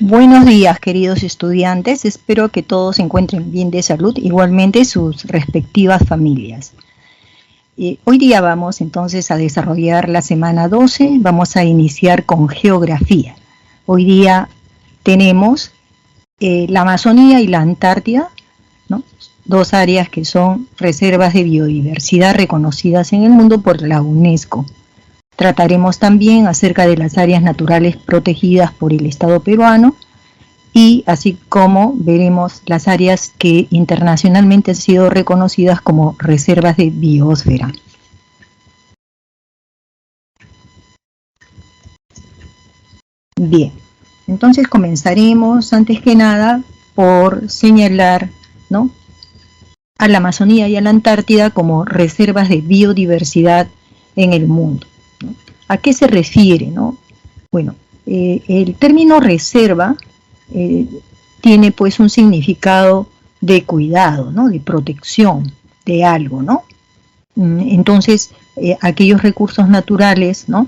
Buenos días, queridos estudiantes. Espero que todos se encuentren bien de salud, igualmente sus respectivas familias. Hoy día vamos entonces a desarrollar la semana 12. Vamos a iniciar con geografía. Hoy día tenemos la Amazonía y la Antártida, ¿no? Dos áreas que son reservas de biodiversidad reconocidas en el mundo por la UNESCO. Trataremos también acerca de las áreas naturales protegidas por el Estado peruano y así como veremos las áreas que internacionalmente han sido reconocidas como reservas de biosfera. Bien, entonces comenzaremos antes que nada por señalar, ¿no?, a la Amazonía y a la Antártida como reservas de biodiversidad en el mundo. ¿A qué se refiere, no? Bueno, el término reserva tiene pues un significado de cuidado, ¿no? De protección de algo, ¿no? Entonces, aquellos recursos naturales, ¿no?,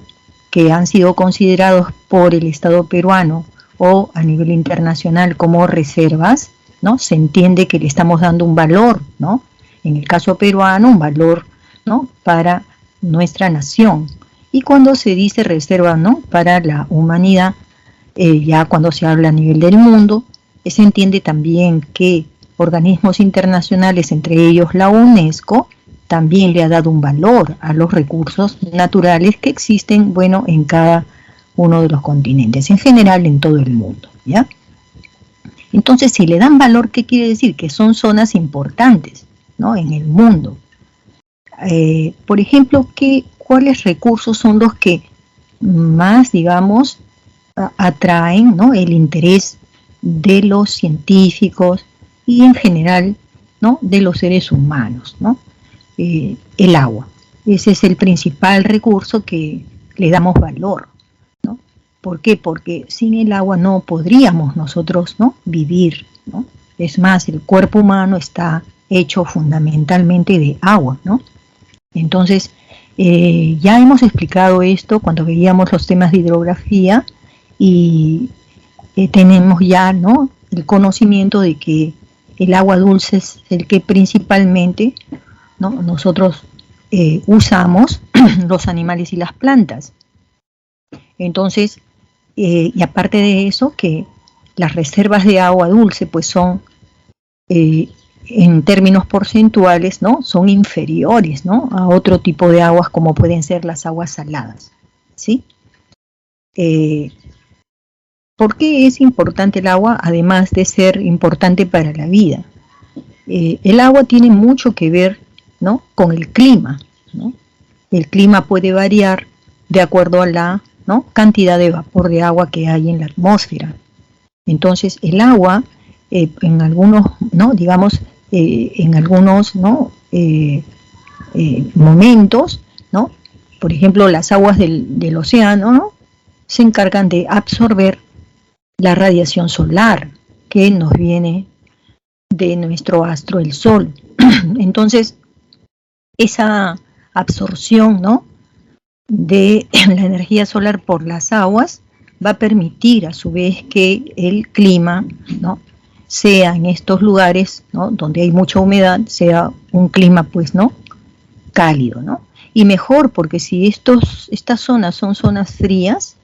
que han sido considerados por el Estado peruano o a nivel internacional como reservas, ¿no?, se entiende que le estamos dando un valor, ¿no? En el caso peruano, un valor, ¿no?, para nuestra nación. Y cuando se dice reserva, ¿no?, para la humanidad, ya cuando se habla a nivel del mundo, se entiende también que organismos internacionales, entre ellos la UNESCO, también le ha dado un valor a los recursos naturales que existen, bueno, en cada uno de los continentes, en general en todo el mundo, ¿ya? Entonces, si le dan valor, ¿qué quiere decir? Que son zonas importantes, ¿no?, en el mundo. Por ejemplo, ¿cuáles recursos son los que más, digamos, atraen, ¿no?, el interés de los científicos y en general, ¿no?, de los seres humanos, ¿no? El agua. Ese es el principal recurso que le damos valor, ¿no? ¿Por qué? Porque sin el agua no podríamos nosotros, ¿no?, vivir, ¿no? Es más, el cuerpo humano está hecho fundamentalmente de agua, ¿no? Entonces, ya hemos explicado esto cuando veíamos los temas de hidrografía y tenemos ya, ¿no?, el conocimiento de que el agua dulce es el que principalmente, ¿no?, nosotros usamos los animales y las plantas. Entonces, y aparte de eso, que las reservas de agua dulce pues son en términos porcentuales, ¿no?, son inferiores, ¿no?, a otro tipo de aguas como pueden ser las aguas saladas, ¿sí? ¿Por qué es importante el agua, además de ser importante para la vida? El agua tiene mucho que ver, ¿no?, con el clima, ¿no? El clima puede variar de acuerdo a la, ¿no?, cantidad de vapor de agua que hay en la atmósfera. Entonces, el agua, en algunos, ¿no?, digamos, en algunos, ¿no?, momentos, ¿no?, por ejemplo, las aguas del océano, ¿no?, se encargan de absorber la radiación solar que nos viene de nuestro astro, el Sol. Entonces, esa absorción, ¿no?, de la energía solar por las aguas va a permitir a su vez que el clima, ¿no?, sea en estos lugares, ¿no?, donde hay mucha humedad, sea un clima pues, ¿no?, cálido, ¿no? Y mejor, porque si estas zonas son zonas frías,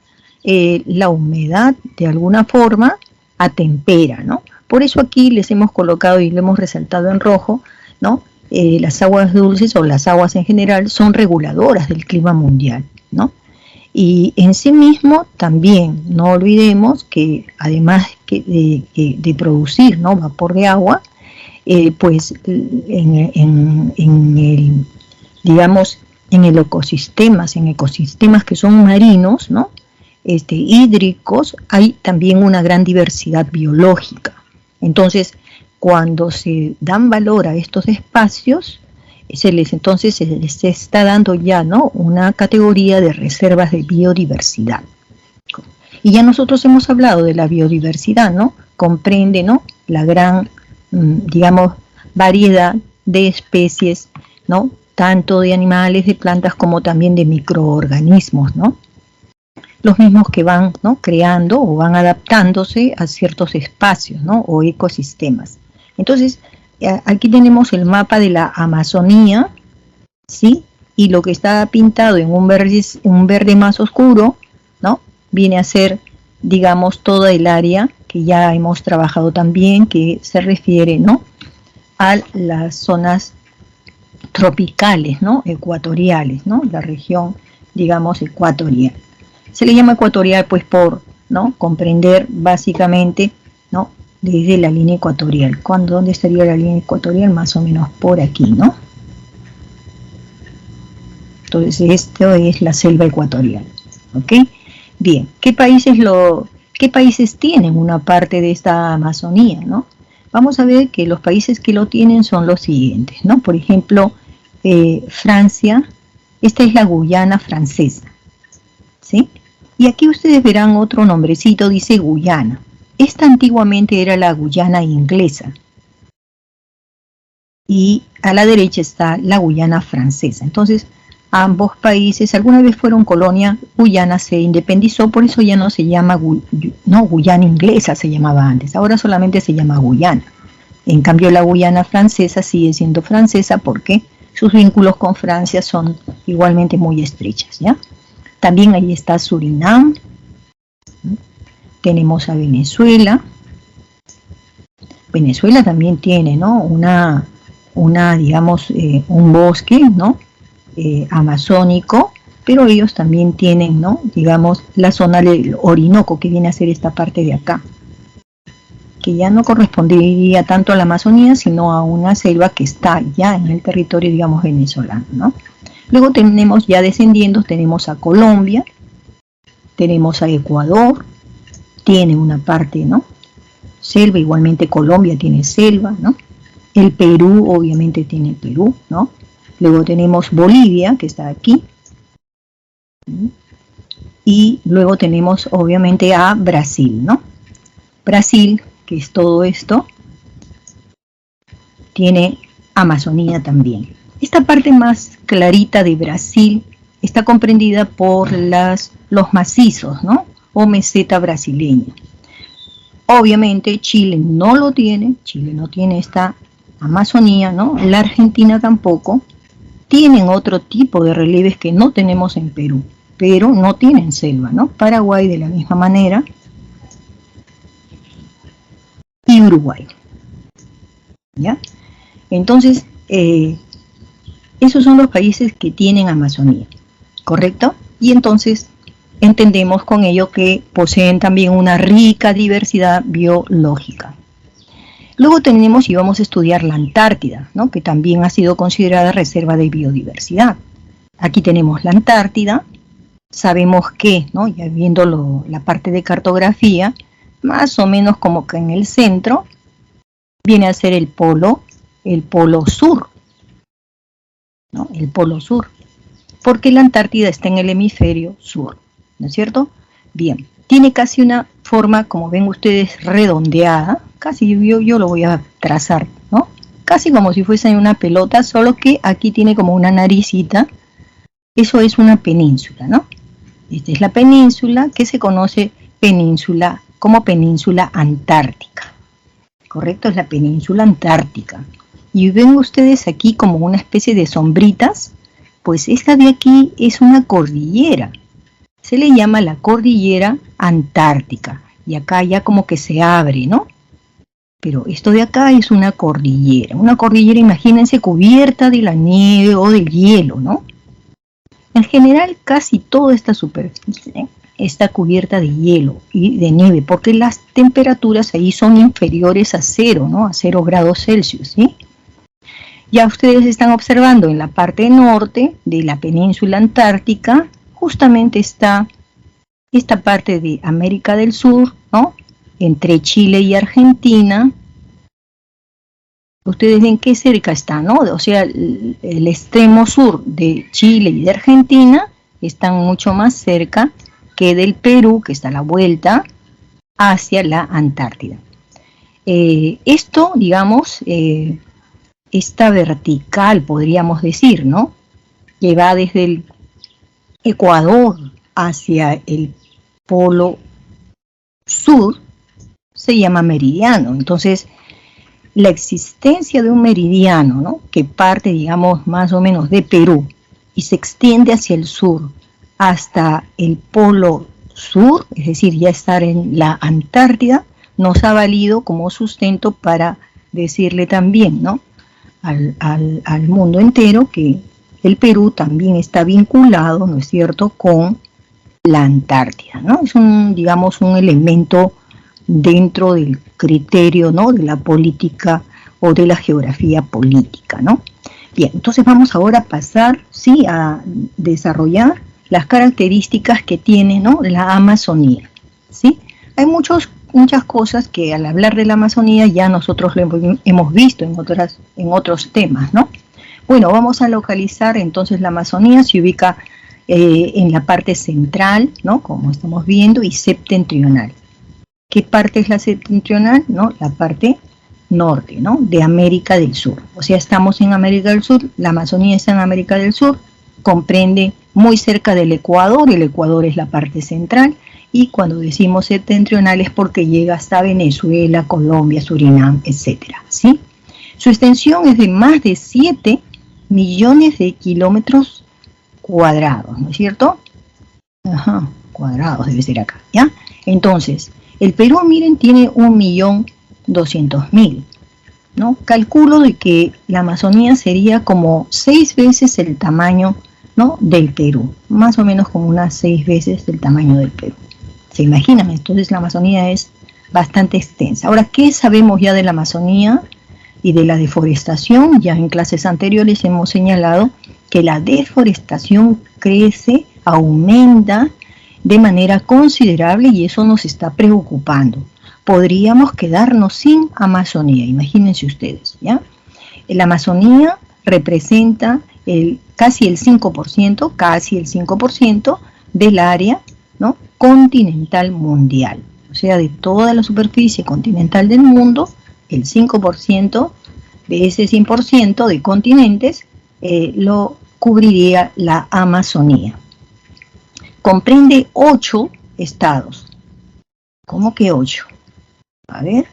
la humedad de alguna forma atempera, ¿no? Por eso aquí les hemos colocado y lo hemos resaltado en rojo, ¿no? Las aguas dulces o las aguas en general son reguladoras del clima mundial, ¿no? Y en sí mismo también no olvidemos que además de producir, ¿no?, vapor de agua, pues en el, digamos, en ecosistemas que son marinos, ¿no?, hídricos, hay también una gran diversidad biológica. Entonces, cuando se dan valor a estos espacios, entonces se les está dando ya, ¿no?, una categoría de reservas de biodiversidad. Y ya nosotros hemos hablado de la biodiversidad, ¿no? Comprende, ¿no?, la gran, digamos, variedad de especies, ¿no?, tanto de animales, de plantas, como también de microorganismos, ¿no? los mismos que van, ¿no?, creando o van adaptándose a ciertos espacios, ¿no?, o ecosistemas. Entonces, aquí tenemos el mapa de la Amazonía, ¿sí? Y lo que está pintado en un verde más oscuro, ¿no?, viene a ser, digamos, toda el área que ya hemos trabajado también, que se refiere, ¿no?, a las zonas tropicales, ¿no?, ecuatoriales, ¿no?, la región, digamos, ecuatorial. Se le llama ecuatorial pues por, ¿no?, comprender básicamente, ¿no?, desde la línea ecuatorial. ¿Dónde estaría la línea ecuatorial? Más o menos por aquí, ¿no? Entonces esto es la selva ecuatorial, ¿ok? Bien, ¿qué países tienen una parte de esta Amazonía, ¿no? Vamos a ver que los países que lo tienen son los siguientes, ¿no? Por ejemplo, Francia, esta es la Guyana francesa, ¿sí? Y aquí ustedes verán otro nombrecito, dice Guyana. Esta antiguamente era la Guyana inglesa. Y a la derecha está la Guyana francesa. Entonces, ambos países alguna vez fueron colonia. Guyana se independizó, por eso ya no se llama Guyana inglesa, se llamaba antes. Ahora solamente se llama Guyana. En cambio, la Guyana francesa sigue siendo francesa porque sus vínculos con Francia son igualmente muy estrechas, ¿ya? También ahí está Surinam. Tenemos a Venezuela. Venezuela también tiene, ¿no?, digamos, un bosque, ¿no?, amazónico, pero ellos también tienen, ¿no?, digamos, la zona del Orinoco, que viene a ser esta parte de acá, que ya no correspondería tanto a la Amazonía, sino a una selva que está ya en el territorio, digamos, venezolano, ¿no? Luego tenemos, ya descendiendo, tenemos a Colombia, tenemos a Ecuador, tiene una parte, ¿no?, selva, igualmente Colombia tiene selva, ¿no? El Perú obviamente tiene el Perú, ¿no? Luego tenemos Bolivia, que está aquí. Y luego tenemos obviamente a Brasil, ¿no? Brasil, que es todo esto, tiene Amazonía también. Esta parte más clarita de Brasil está comprendida por los macizos, ¿no?, o meseta brasileña. Obviamente Chile no lo tiene, Chile no tiene esta Amazonía, ¿no? La Argentina tampoco. Tienen otro tipo de relieves que no tenemos en Perú, pero no tienen selva, ¿no? Paraguay de la misma manera. Y Uruguay, ¿ya? Entonces, esos son los países que tienen Amazonía, ¿correcto? Y entonces entendemos con ello que poseen también una rica diversidad biológica. Luego tenemos y vamos a estudiar la Antártida, ¿no?, que también ha sido considerada reserva de biodiversidad. Aquí tenemos la Antártida. Sabemos que, ¿no?, ya viendo la parte de cartografía, más o menos como que en el centro viene a ser el polo sur, ¿no?, el polo sur, porque la Antártida está en el hemisferio sur, ¿no es cierto? Bien, tiene casi una forma, como ven ustedes, redondeada, casi yo lo voy a trazar, ¿no? Casi como si fuese una pelota, solo que aquí tiene como una naricita. Eso es una península, ¿no? Esta es la península que se conoce como península antártica, ¿correcto? Es la península antártica. Y ven ustedes aquí como una especie de sombritas, pues esta de aquí es una cordillera. Se le llama la cordillera antártica. Y acá ya como que se abre, ¿no? Pero esto de acá es una cordillera. Una cordillera, imagínense, cubierta de la nieve o del hielo, ¿no? En general, casi toda esta superficie está cubierta de hielo y de nieve, porque las temperaturas ahí son inferiores a 0, ¿no? A 0 grados Celsius, ¿sí? Ya ustedes están observando en la parte norte de la península antártica, justamente está esta parte de América del Sur, ¿no?, entre Chile y Argentina. Ustedes ven qué cerca está, ¿no? O sea, el extremo sur de Chile y de Argentina están mucho más cerca que del Perú, que está a la vuelta, hacia la Antártida. Esto, digamos, esta vertical, podríamos decir, ¿no?, que va desde el Ecuador hacia el polo sur se llama meridiano. Entonces, la existencia de un meridiano, ¿no?, que parte, digamos, más o menos de Perú y se extiende hacia el sur hasta el polo sur, es decir, ya estar en la Antártida, nos ha valido como sustento para decirle también, ¿no?, al mundo entero que el Perú también está vinculado, ¿no es cierto?, con la Antártida, ¿no? Es un, digamos, un elemento dentro del criterio, ¿no?, de la política o de la geografía política, ¿no? Bien, entonces vamos ahora a pasar, sí, a desarrollar las características que tiene, ¿no?, la Amazonía, ¿sí? Hay muchas cosas que al hablar de la Amazonía ya nosotros lo hemos visto en otros temas, ¿no? Bueno, vamos a localizar entonces la Amazonía, se ubica en la parte central, ¿no?, como estamos viendo, y septentrional. ¿Qué parte es la septentrional? ¿No? La parte norte, ¿no?, de América del Sur. O sea, estamos en América del Sur, la Amazonía está en América del Sur, comprende muy cerca del Ecuador, el Ecuador es la parte central, y cuando decimos septentrional es porque llega hasta Venezuela, Colombia, Surinam, etcétera, ¿sí? Su extensión es de más de 7 millones de kilómetros cuadrados, ¿no es cierto? Ajá, cuadrados debe ser acá, ¿ya? Entonces, el Perú, miren, tiene 1.200.000, ¿no? Calculo de que la Amazonía sería como 6 veces el tamaño, ¿no?, del Perú, más o menos como unas 6 veces el tamaño del Perú. ¿Se imaginan? Entonces la Amazonía es bastante extensa. Ahora, ¿qué sabemos ya de la Amazonía y de la deforestación? Ya en clases anteriores hemos señalado que la deforestación crece, aumenta de manera considerable y eso nos está preocupando. Podríamos quedarnos sin Amazonía, imagínense ustedes, ¿ya? La Amazonía representa casi el 5% del área, ¿no?, continental mundial. O sea, de toda la superficie continental del mundo, el 5% de ese 100% de continentes lo cubriría la Amazonía. Comprende 8 estados. ¿Cómo que 8? A ver.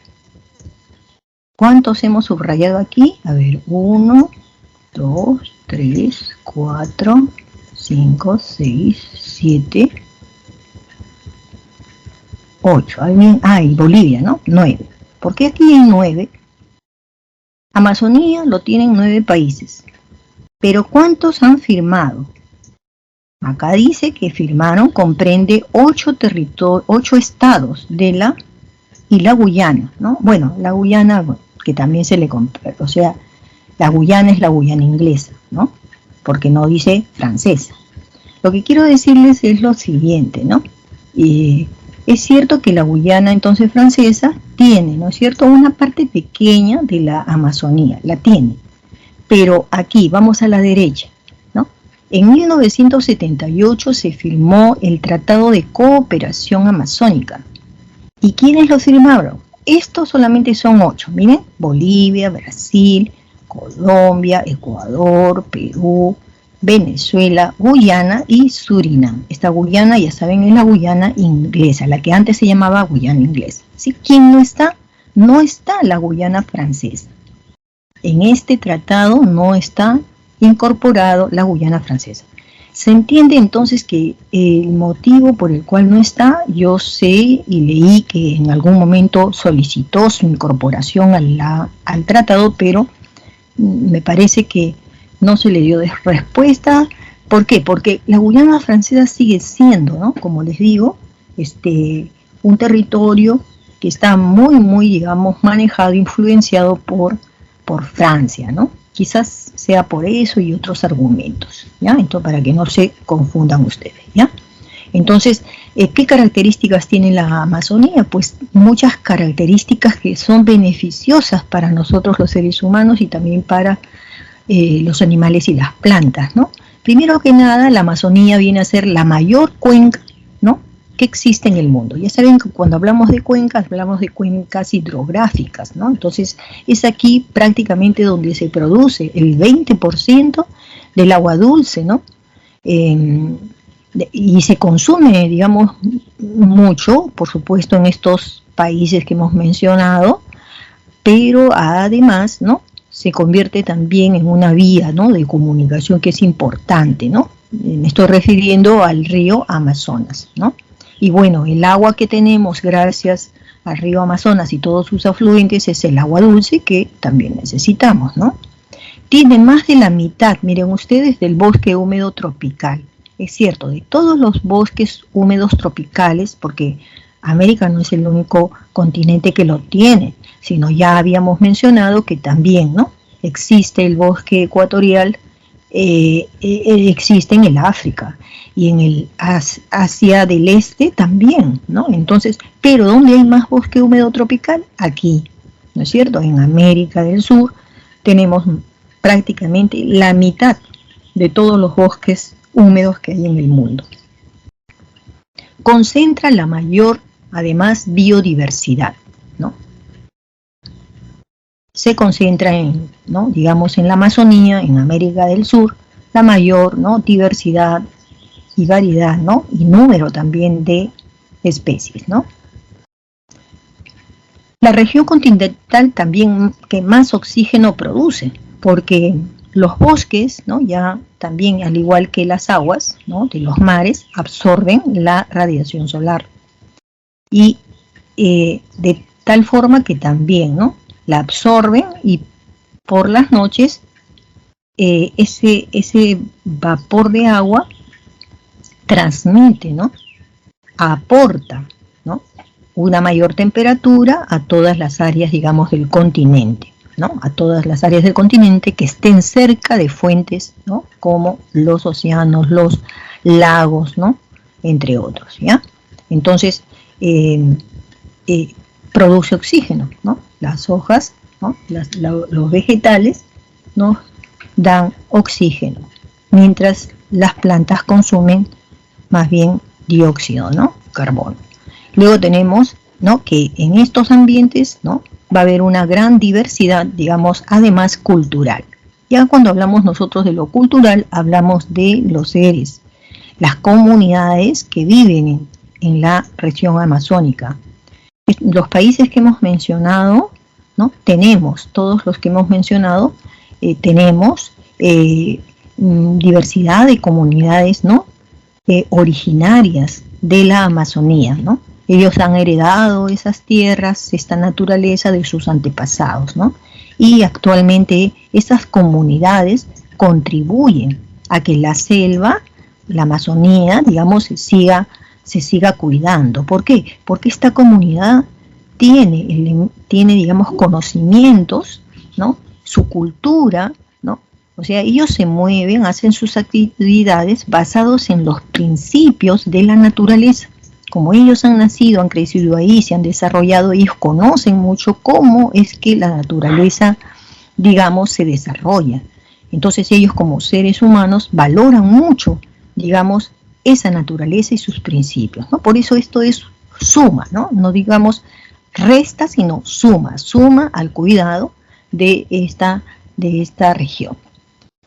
¿Cuántos hemos subrayado aquí? A ver, 1, 2, 3, 4, 5, 6, 7, 8. Y Bolivia, ¿no? 9. ¿Por qué aquí hay 9? Amazonía lo tienen 9 países. Pero ¿cuántos han firmado? Acá dice que firmaron, comprende 8 estados y la Guyana, ¿no? Bueno, la Guyana, que también se le compra, o sea, la Guyana es la Guyana inglesa, ¿no? Porque no dice francesa. Lo que quiero decirles es lo siguiente, ¿no? Es cierto que la Guyana entonces francesa tiene, ¿no es cierto?, una parte pequeña de la Amazonía, la tiene. Pero aquí, vamos a la derecha, ¿no? En 1978 se firmó el Tratado de Cooperación Amazónica. ¿Y quiénes lo firmaron? Estos solamente son 8. Miren, Bolivia, Brasil, Colombia, Ecuador, Perú, Venezuela, Guyana y Surinam. Esta Guyana, ya saben, es la Guyana inglesa, la que antes se llamaba Guyana inglesa. ¿Sí? ¿Quién no está? No está la Guyana francesa. En este tratado no está incorporado la Guyana francesa. Se entiende entonces que el motivo por el cual no está, yo sé y leí que en algún momento solicitó su incorporación al tratado, pero me parece que no se le dio respuesta. ¿Por qué? Porque la Guyana francesa sigue siendo, ¿no?, como les digo, un territorio que está muy, digamos, manejado, influenciado por Francia, ¿no? Quizás sea por eso y otros argumentos, ¿ya? Entonces, para que no se confundan ustedes, ¿ya? Entonces, ¿qué características tiene la Amazonía? Pues muchas características que son beneficiosas para nosotros los seres humanos y también para los animales y las plantas, ¿no? Primero que nada, la Amazonía viene a ser la mayor cuenca, ¿no?, que existe en el mundo. Ya saben que cuando hablamos de cuencas hidrográficas, ¿no? Entonces, es aquí prácticamente donde se produce el 20% del agua dulce, ¿no? y se consume, digamos, mucho, por supuesto, en estos países que hemos mencionado, pero además, ¿no?, se convierte también en una vía, ¿no?, de comunicación que es importante, ¿no? Me estoy refiriendo al río Amazonas, ¿no? Y bueno, el agua que tenemos gracias al río Amazonas y todos sus afluentes es el agua dulce que también necesitamos, ¿no? Tiene más de la mitad, miren ustedes, del bosque húmedo tropical. Es cierto, de todos los bosques húmedos tropicales, porque América no es el único continente que lo tiene, sino ya habíamos mencionado que también, ¿no?, existe el bosque ecuatorial, existe en el África y en el Asia del Este también, ¿no? Entonces, pero ¿dónde hay más bosque húmedo tropical? Aquí, ¿no es cierto? En América del Sur tenemos prácticamente la mitad de todos los bosques húmedos que hay en el mundo. Concentra la mayor, además, biodiversidad, ¿no? Se concentra en, ¿no?, digamos, en la Amazonía, en América del Sur, la mayor, ¿no?, diversidad y variedad, ¿no?, y número también de especies, ¿no? La región continental también que más oxígeno produce, porque los bosques, ¿no?, ya también, al igual que las aguas, ¿no?, de los mares, absorben la radiación solar. Y de tal forma que también, ¿no?, la absorben, y por las noches ese vapor de agua transmite, ¿no?, aporta, ¿no?, una mayor temperatura a todas las áreas, digamos, del continente, ¿no?, a todas las áreas del continente que estén cerca de fuentes, ¿no?, como los océanos, los lagos, ¿no?, entre otros, ¿ya? Entonces, produce oxígeno, ¿no? Las hojas, ¿no?, los vegetales nos dan oxígeno, mientras las plantas consumen más bien dióxido, ¿no?, carbono. Luego tenemos, ¿no?, que en estos ambientes, ¿no?, va a haber una gran diversidad, digamos, además cultural. Ya cuando hablamos nosotros de lo cultural, hablamos de los seres, las comunidades que viven en la región amazónica. Los países que hemos mencionado, ¿no?, tenemos, todos los que hemos mencionado, tenemos diversidad de comunidades, ¿no?, originarias de la Amazonía, ¿no? Ellos han heredado esas tierras, esta naturaleza de sus antepasados, ¿no? Y actualmente esas comunidades contribuyen a que la selva, la Amazonía, digamos, se siga cuidando. ¿Por qué? Porque esta comunidad tiene, digamos, conocimientos, ¿no?, su cultura, ¿no? O sea, ellos se mueven, hacen sus actividades basados en los principios de la naturaleza. Como ellos han nacido, han crecido ahí, se han desarrollado, ellos conocen mucho cómo es que la naturaleza, digamos, se desarrolla. Entonces ellos, como seres humanos, valoran mucho, digamos, esa naturaleza y sus principios, ¿no? Por eso esto es suma, ¿no? No digamos resta, sino suma al cuidado de esta región.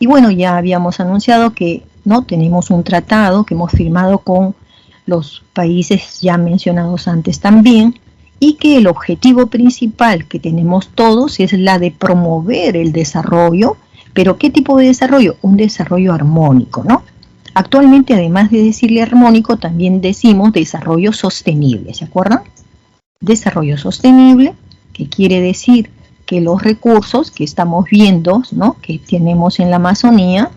Y bueno, ya habíamos anunciado que, ¿no?, tenemos un tratado que hemos firmado con los países ya mencionados antes también, y que el objetivo principal que tenemos todos es la de promover el desarrollo. ¿Pero qué tipo de desarrollo? Un desarrollo armónico, ¿no? Actualmente, además de decirle armónico, también decimos desarrollo sostenible, ¿se acuerdan? Desarrollo sostenible, que quiere decir que los recursos que estamos viendo, ¿no?, que tenemos en la Amazonía,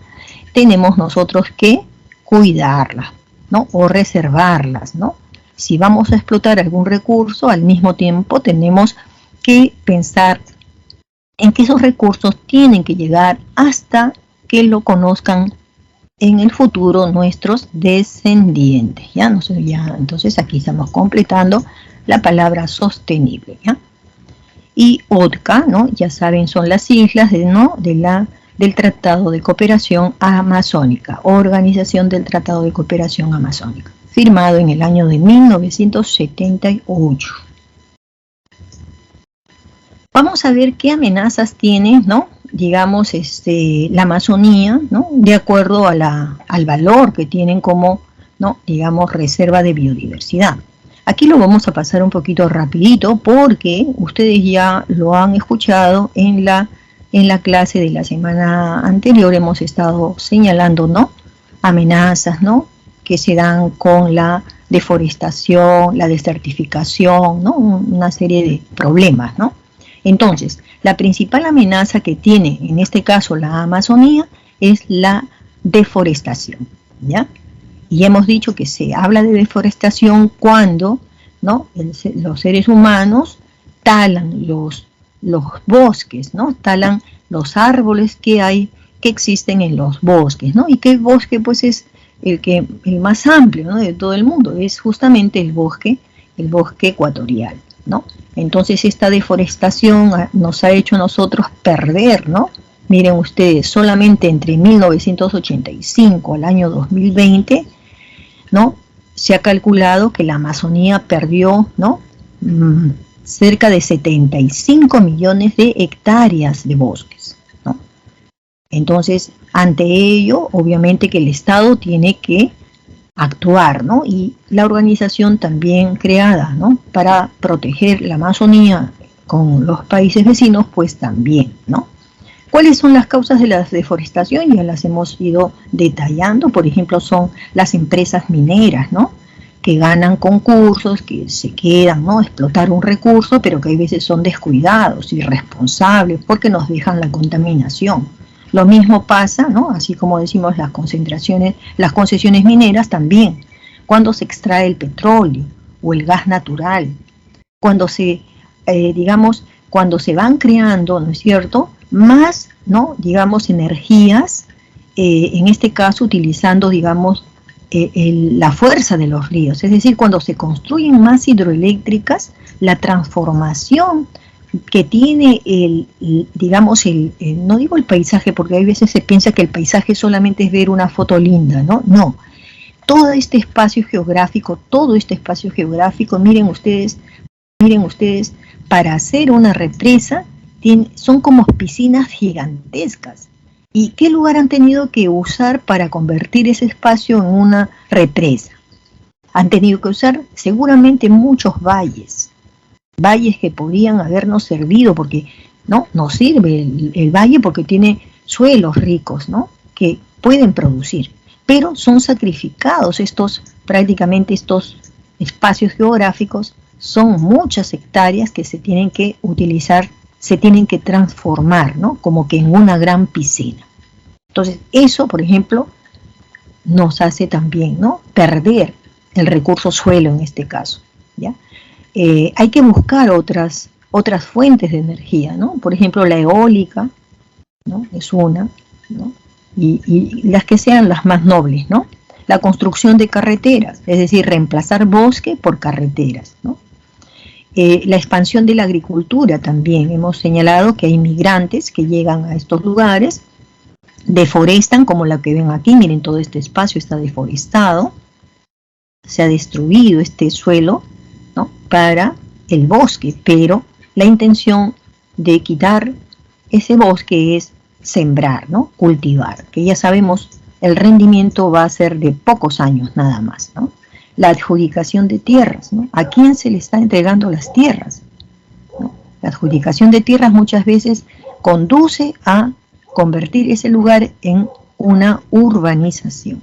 tenemos nosotros que cuidarlas, ¿no?, o reservarlas, ¿no? Si vamos a explotar algún recurso, al mismo tiempo tenemos que pensar en que esos recursos tienen que llegar hasta que lo conozcan en el futuro nuestros descendientes, ¿ya? No sé, ya, entonces aquí estamos completando la palabra sostenible, ¿ya? Y ODCA, ¿no?, ya saben, son las siglas del Tratado de Cooperación Amazónica, Organización del Tratado de Cooperación Amazónica, firmado en el año de 1978. Vamos a ver qué amenazas tiene, ¿no?, digamos, la Amazonía, ¿no?, de acuerdo al valor que tienen como ¿no? Digamos, reserva de biodiversidad. Aquí lo vamos a pasar un poquito rapidito porque ustedes ya lo han escuchado en la clase de la semana anterior. Hemos estado señalando, ¿no?, amenazas, ¿no?, que se dan con la deforestación, la desertificación, ¿no?, una serie de problemas, ¿no? Entonces, la principal amenaza que tiene en este caso la Amazonía es la deforestación, ¿ya? Y hemos dicho que se habla de deforestación cuando, ¿no?, los seres humanos talan los bosques, ¿no? Talan los árboles que existen en los bosques, ¿no? Y que el bosque, pues, es el más amplio, ¿no?, de todo el mundo, es justamente el bosque ecuatorial, ¿no? Entonces esta deforestación nos ha hecho a nosotros perder, ¿no? Miren ustedes, solamente entre 1985 al año 2020, ¿no?, se ha calculado que la Amazonía perdió, ¿no?, cerca de 75 millones de hectáreas de bosques, ¿no? Entonces, ante ello, obviamente que el Estado tiene que actuar, ¿no? Y la organización también creada, ¿no?, para proteger la Amazonía con los países vecinos, pues también, ¿no? ¿Cuáles son las causas de la deforestación? Ya las hemos ido detallando. Por ejemplo, son las empresas mineras, ¿no?, que ganan concursos, que se quedan, ¿no?, explotar un recurso, pero que a veces son descuidados, irresponsables, porque nos dejan la contaminación. Lo mismo pasa, ¿no?, así como decimos las concesiones mineras también, cuando se extrae el petróleo o el gas natural, cuando cuando se van creando, ¿no es cierto?, más, ¿no?, digamos, energías, en este caso utilizando, digamos, la fuerza de los ríos, es decir, cuando se construyen más hidroeléctricas, la transformación que tiene no digo el paisaje, porque hay veces se piensa que el paisaje solamente es ver una foto linda, ¿no? No, todo este espacio geográfico, miren ustedes, para hacer una represa, son como piscinas gigantescas. ¿Y qué lugar han tenido que usar para convertir ese espacio en una represa? Han tenido que usar seguramente muchos valles que podrían habernos servido, porque no nos sirve el valle porque tiene suelos ricos, ¿no?, que pueden producir, pero son sacrificados prácticamente estos espacios geográficos, son muchas hectáreas que se tienen que utilizar, se tienen que transformar, ¿no?, como que en una gran piscina. Entonces, eso, por ejemplo, nos hace también, ¿no?, perder el recurso suelo en este caso, ¿ya? Hay que buscar otras fuentes de energía, ¿no? Por ejemplo, la eólica, ¿no?, es una, ¿no?, y las que sean las más nobles, ¿no? La construcción de carreteras, es decir, reemplazar bosque por carreteras, ¿no? La expansión de la agricultura también. Hemos señalado que hay migrantes que llegan a estos lugares, deforestan, como la que ven aquí, miren, todo este espacio está deforestado, se ha destruido este suelo, ¿no?, para el bosque, pero la intención de quitar ese bosque es sembrar, ¿no?, cultivar, que ya sabemos el rendimiento va a ser de pocos años nada más, ¿no? La adjudicación de tierras, ¿no? ¿A quién se le está entregando las tierras?, ¿no? La adjudicación de tierras muchas veces conduce a convertir ese lugar en una urbanización.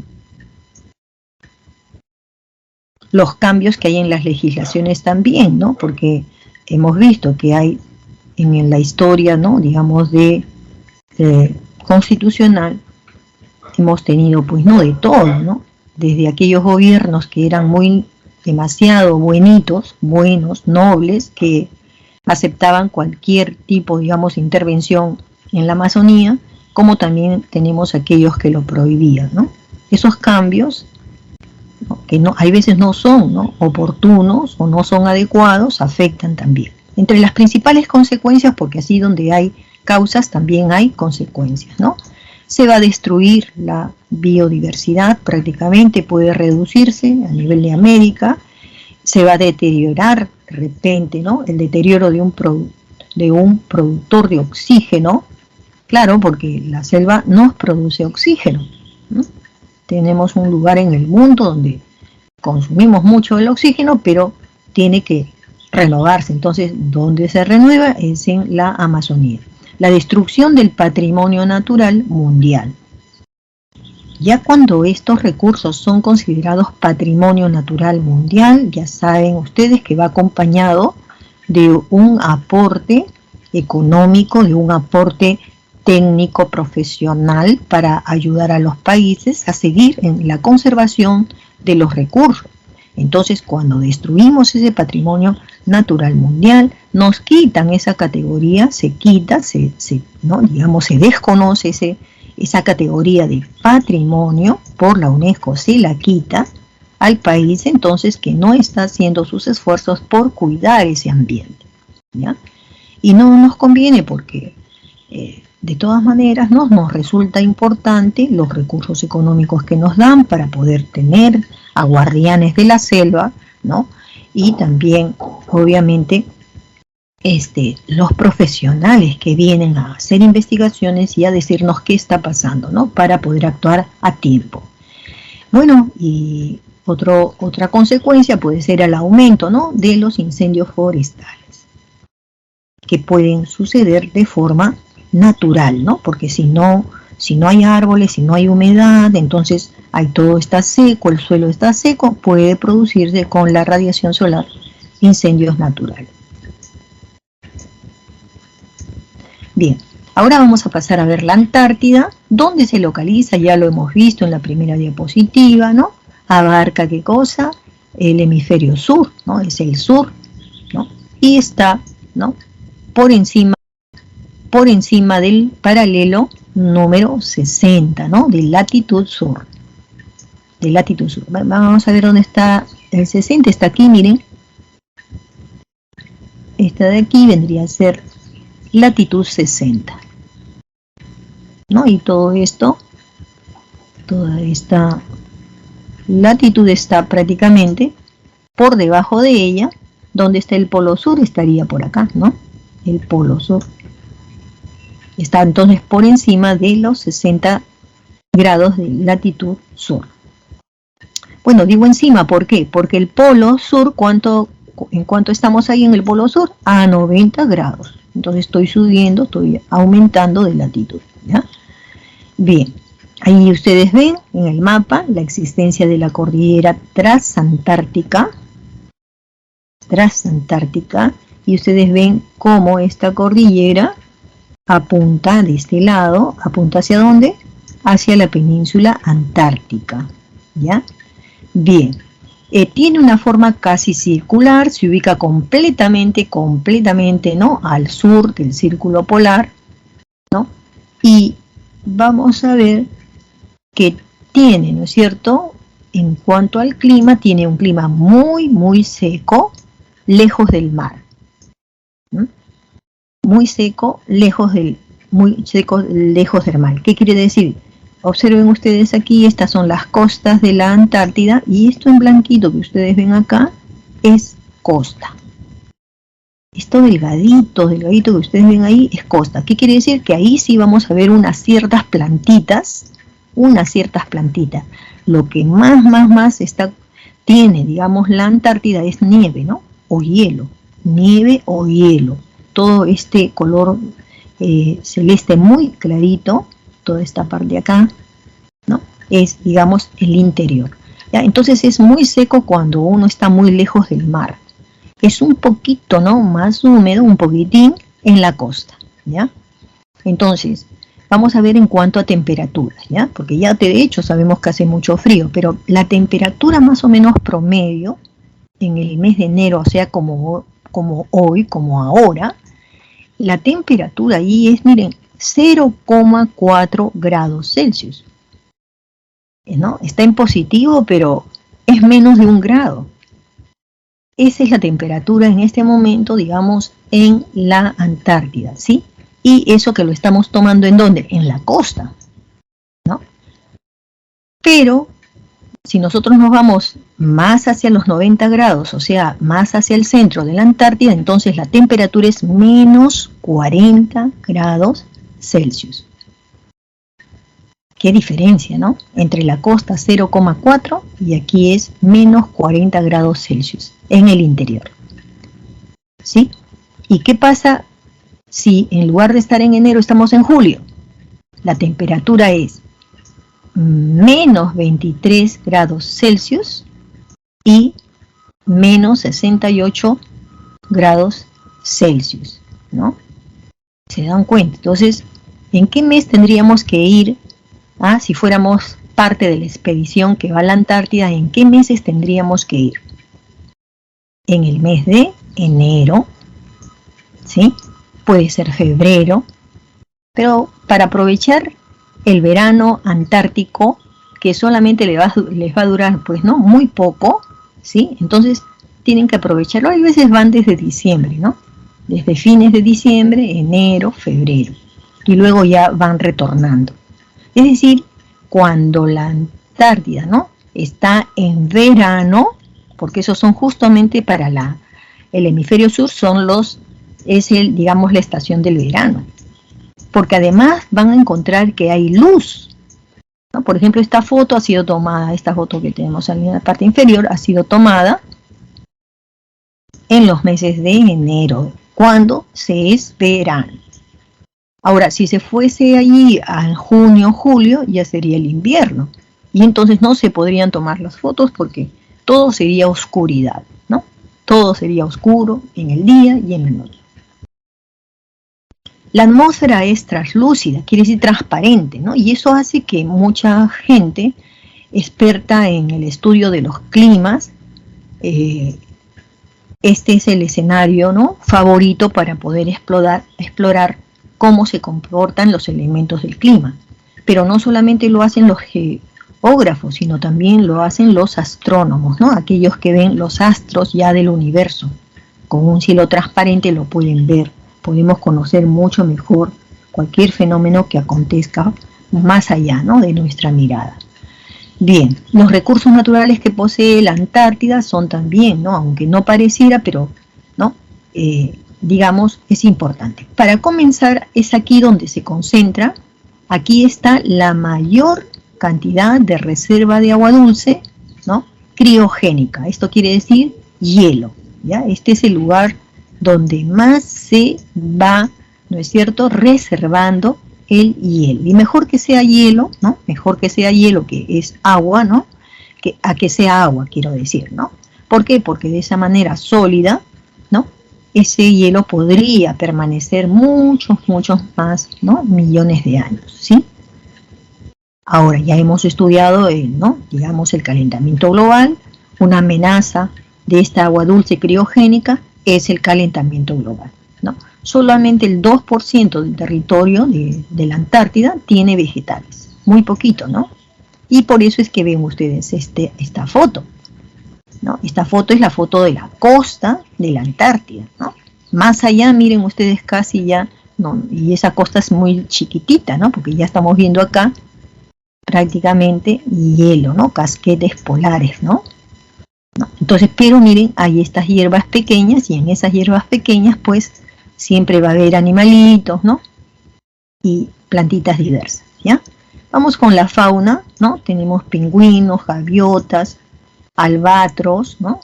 Los cambios que hay en las legislaciones también, ¿no?, porque hemos visto que hay en la historia, ¿no?, digamos, constitucional, hemos tenido, pues, no de todo, ¿no?, desde aquellos gobiernos que eran demasiado buenos, nobles, que aceptaban cualquier tipo, digamos, intervención en la Amazonía, como también tenemos aquellos que lo prohibían, ¿no? Esos cambios, ¿no?, que hay veces no son, ¿no?, oportunos o no son adecuados, afectan también. Entre las principales consecuencias, porque así donde hay causas también hay consecuencias, ¿no? Se va a destruir la biodiversidad, prácticamente puede reducirse a nivel de América, se va a deteriorar de repente, ¿no?, el deterioro de un productor de oxígeno, claro, porque la selva nos produce oxígeno, ¿no? Tenemos un lugar en el mundo donde consumimos mucho el oxígeno, pero tiene que renovarse. Entonces, ¿dónde se renueva? Es en la Amazonía. La destrucción del patrimonio natural mundial. Ya cuando estos recursos son considerados patrimonio natural mundial, ya saben ustedes que va acompañado de un aporte económico, de un aporte técnico profesional para ayudar a los países a seguir en la conservación de los recursos. Entonces, cuando destruimos ese patrimonio natural mundial, nos quitan esa categoría, se quita, ¿no? Digamos, se desconoce esa categoría de patrimonio por la UNESCO, se la quita al país entonces que no está haciendo sus esfuerzos por cuidar ese ambiente, ¿ya? Y no nos conviene porque de todas maneras nos resulta importante los recursos económicos que nos dan para poder tener a guardianes de la selva, ¿no? Y también, obviamente, los profesionales que vienen a hacer investigaciones y a decirnos qué está pasando, ¿no? Para poder actuar a tiempo. Bueno, y otra consecuencia puede ser el aumento, ¿no? De los incendios forestales, que pueden suceder de forma natural, ¿no? Porque si no hay árboles, si no hay humedad, entonces todo está seco, el suelo está seco, puede producirse con la radiación solar incendios naturales. Bien, ahora vamos a pasar a ver la Antártida. ¿Dónde se localiza? Ya lo hemos visto en la primera diapositiva, ¿no? Abarca, ¿qué cosa? El hemisferio sur, ¿no? Es el sur, ¿no? Y está, ¿no? Por encima del paralelo número 60, ¿no? De latitud sur. De latitud sur. Vamos a ver dónde está el 60. Está aquí, miren. Esta de aquí vendría a ser latitud 60, ¿no? Y todo esto, toda esta latitud está prácticamente por debajo de ella. ¿Dónde está el polo sur? Estaría por acá, ¿no? El polo sur está entonces por encima de los 60 grados de latitud sur. Bueno, digo encima, ¿por qué? Porque el polo sur, ¿en cuánto estamos ahí en el polo sur? A 90 grados. Entonces estoy subiendo, estoy aumentando de latitud, ¿ya? Bien, ahí ustedes ven en el mapa la existencia de la cordillera transantártica, y ustedes ven cómo esta cordillera apunta de este lado, ¿apunta hacia dónde? Hacia la península antártica, ¿ya? Bien, tiene una forma casi circular, se ubica completamente, ¿no? Al sur del círculo polar, ¿no? Y vamos a ver que tiene, ¿no es cierto? En cuanto al clima, tiene un clima muy, muy seco, lejos del mar. Muy seco, lejos del mar. ¿Qué quiere decir? Observen ustedes aquí, estas son las costas de la Antártida y esto en blanquito que ustedes ven acá es costa. Esto delgadito que ustedes ven ahí es costa. ¿Qué quiere decir? Que ahí sí vamos a ver unas ciertas plantitas. Lo que más tiene, digamos, la Antártida es nieve, ¿no? O hielo. Nieve o hielo. Todo este color celeste muy clarito, toda esta parte de acá, ¿no? Es, digamos, el interior. ¿Ya? Entonces es muy seco cuando uno está muy lejos del mar. Es un poquito, ¿no? Más húmedo, un poquitín en la costa, ¿ya? Entonces, vamos a ver en cuanto a temperaturas, ¿ya? Porque ya de hecho sabemos que hace mucho frío, pero la temperatura más o menos promedio en el mes de enero, o sea, como hoy, como ahora, la temperatura ahí es, miren, 0,4 grados Celsius, ¿no? Está en positivo, pero es menos de 1 grado. Esa es la temperatura en este momento, digamos, en la Antártida, ¿sí? Y eso que lo estamos tomando ¿en dónde? En la costa, ¿no? Pero si nosotros nos vamos más hacia los 90 grados, o sea, más hacia el centro de la Antártida, entonces la temperatura es menos 40 grados Celsius. qué diferencia, ¿no? Entre la costa 0,4 y aquí es menos 40 grados Celsius en el interior. ¿Sí? ¿Y qué pasa si en lugar de estar en enero estamos en julio? La temperatura es menos 23 grados Celsius y menos 68 grados Celsius, ¿no? ¿Se dan cuenta? Entonces, ¿en qué mes tendríamos que ir? Si fuéramos parte de la expedición que va a la Antártida, ¿en qué meses tendríamos que ir? En el mes de enero, ¿sí? Puede ser febrero, pero para aprovechar el verano antártico, que solamente les va a durar, pues, ¿no? Muy poco, ¿sí? Entonces, tienen que aprovecharlo. Hay veces van desde diciembre, ¿no? Desde fines de diciembre, enero, febrero. Y luego ya van retornando. Es decir, cuando la Antártida, ¿no? Está en verano, porque esos son justamente para el hemisferio sur, digamos, la estación del verano. Porque además van a encontrar que hay luz, ¿no? Por ejemplo, esta foto ha sido tomada, esta foto que tenemos en la parte inferior, ha sido tomada en los meses de enero, cuando se es verano. Ahora, si se fuese allí a junio, julio, ya sería el invierno. Y entonces no se podrían tomar las fotos porque todo sería oscuridad, ¿no? Todo sería oscuro en el día y en la noche. La atmósfera es translúcida, quiere decir transparente, ¿no? Y eso hace que mucha gente experta en el estudio de los climas, este es el escenario, ¿no?, favorito para poder explorar cómo se comportan los elementos del clima. Pero no solamente lo hacen los geógrafos, sino también lo hacen los astrónomos, ¿no? Aquellos que ven los astros ya del universo. Con un cielo transparente lo pueden ver. Podemos conocer mucho mejor cualquier fenómeno que acontezca más allá, ¿no?, de nuestra mirada. Bien, los recursos naturales que posee la Antártida son también, ¿no?, aunque no pareciera, pero, ¿no?, digamos, es importante. Para comenzar, es aquí donde se concentra, aquí está la mayor cantidad de reserva de agua dulce, ¿no?, criogénica. Esto quiere decir hielo, ¿ya? Este es el lugar donde más se va, ¿no es cierto?, reservando el hielo. Y mejor que sea hielo, ¿no? Mejor que sea hielo, que es agua, ¿no?, que sea agua, quiero decir, ¿no? ¿Por qué? Porque de esa manera sólida, ¿no?, ese hielo podría permanecer muchos más, ¿no?, millones de años, ¿sí? Ahora, ya hemos estudiado, ¿no?, digamos, el calentamiento global. Una amenaza de esta agua dulce criogénica es el calentamiento global, ¿no? Solamente el 2% del territorio de la Antártida tiene vegetales, muy poquito, ¿no? Y por eso es que ven ustedes esta foto, ¿no? Esta foto es la foto de la costa de la Antártida, ¿no? Más allá, miren ustedes, casi ya, no, y esa costa es muy chiquitita, ¿no?, porque ya estamos viendo acá prácticamente hielo, ¿no?, casquetes polares, ¿no? Entonces, pero miren, hay estas hierbas pequeñas, y en esas hierbas pequeñas, pues, siempre va a haber animalitos, ¿no?, y plantitas diversas, ¿ya? Vamos con la fauna, ¿no? Tenemos pingüinos, gaviotas, albatros, ¿no?,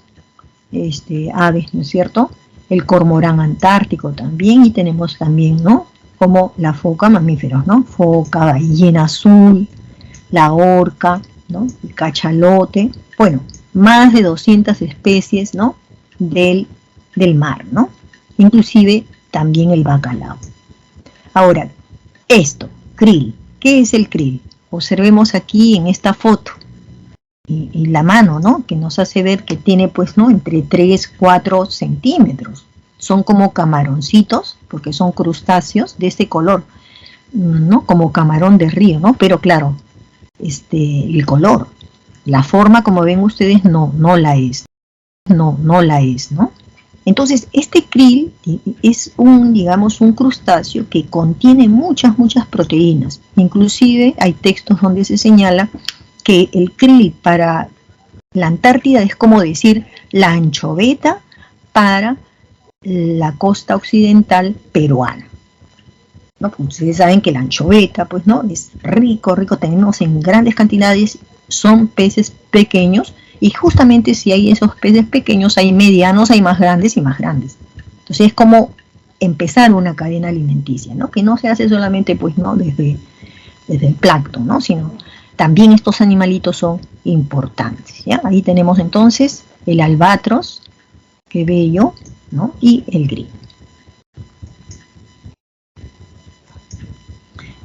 aves, ¿no es cierto?, el cormorán antártico también, y tenemos también, ¿no?, como la foca, mamíferos, ¿no?, foca, ballena azul, la orca, ¿no?, el cachalote, bueno, más de 200 especies, ¿no?, del mar, ¿no?, inclusive también el bacalao. Ahora, krill, ¿qué es el krill? Observemos aquí en esta foto, y la mano, ¿no?, que nos hace ver que tiene, pues, ¿no?, entre 3, 4 centímetros. Son como camaroncitos, porque son crustáceos de este color, ¿no?, como camarón de río, ¿no?, pero claro, el color, la forma, como ven ustedes, no la es, ¿no? Entonces, este krill es digamos, un crustáceo que contiene muchas proteínas. Inclusive hay textos donde se señala que el krill para la Antártida es como decir la anchoveta para la costa occidental peruana. ¿no? Como ustedes saben que la anchoveta, pues, ¿no? Es rico, rico, tenemos en grandes cantidades, son peces pequeños, y justamente si hay esos peces pequeños, hay medianos, hay más grandes y más grandes. Entonces es como empezar una cadena alimenticia, ¿no? Que no se hace solamente, pues, ¿no? Desde el plancton, ¿no? Sino también estos animalitos son importantes, ¿ya? Ahí tenemos entonces el albatros, qué bello, ¿no? Y el grillo.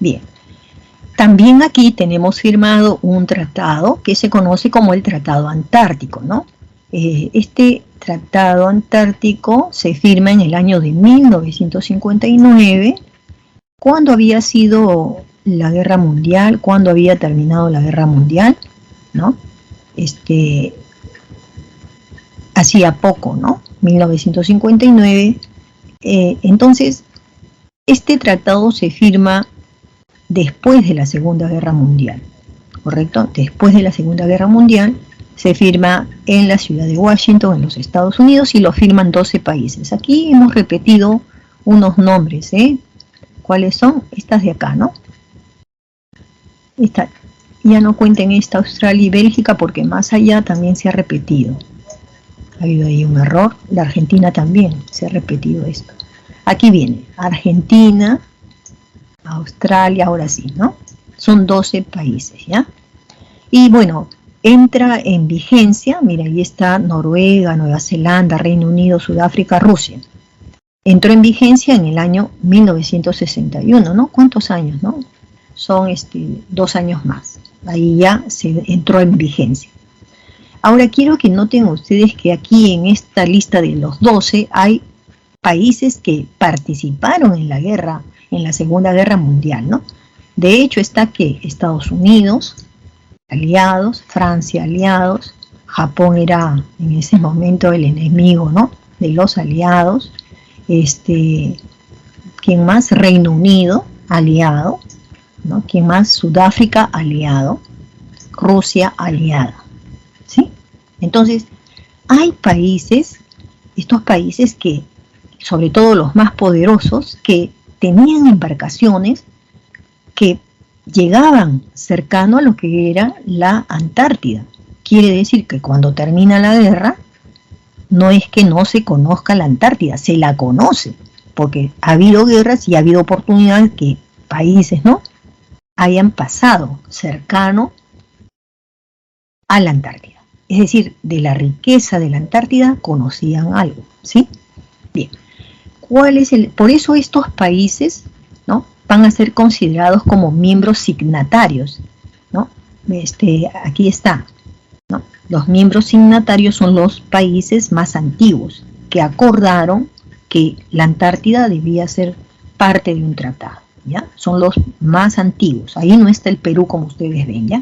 Bien, también aquí tenemos firmado un tratado que se conoce como el Tratado Antártico, ¿no? Este Tratado Antártico se firma en el año de 1959, cuando había sido la guerra mundial, cuando había terminado la guerra mundial, ¿no? Hacía poco, ¿no? 1959. Entonces, este tratado se firma después de la Segunda Guerra Mundial, ¿correcto? Después de la Segunda Guerra Mundial se firma en la ciudad de Washington, en los Estados Unidos, y lo firman 12 países. Aquí hemos repetido unos nombres, ¿eh? ¿Cuáles son? Estas de acá, ¿no? Esta, ya no cuenten esta Australia y Bélgica porque más allá también se ha repetido. Ha habido ahí un error. La Argentina también se ha repetido esto. Aquí viene Argentina, Australia, ahora sí, ¿no? Son 12 países, ¿ya? Y bueno, entra en vigencia, mira, ahí está Noruega, Nueva Zelanda, Reino Unido, Sudáfrica, Rusia. Entró en vigencia en el año 1961, ¿no? ¿Cuántos años, no? Son 2 años más. Ahí ya se entró en vigencia. Ahora quiero que noten ustedes que aquí en esta lista de los 12 hay países que participaron en la guerra, en la Segunda Guerra Mundial, ¿no? De hecho está que Estados Unidos, aliados, Francia, aliados, Japón era en ese momento el enemigo, ¿no? De los aliados, ¿quién más? Reino Unido, aliado, ¿no? ¿Quién más? Sudáfrica, aliado, Rusia, aliada, ¿sí? Entonces, hay países, estos países que, sobre todo los más poderosos, que tenían embarcaciones que llegaban cercano a lo que era la Antártida. Quiere decir que cuando termina la guerra, no es que no se conozca la Antártida, se la conoce, porque ha habido guerras y ha habido oportunidades que países, ¿no?, hayan pasado cercano a la Antártida. Es decir, de la riqueza de la Antártida conocían algo, ¿sí? Bien. Por eso estos países, ¿no?, van a ser considerados como miembros signatarios, ¿no? Aquí está, ¿no? Los miembros signatarios son los países más antiguos que acordaron que la Antártida debía ser parte de un tratado, ¿ya? Son los más antiguos. Ahí no está el Perú, como ustedes ven, ¿ya?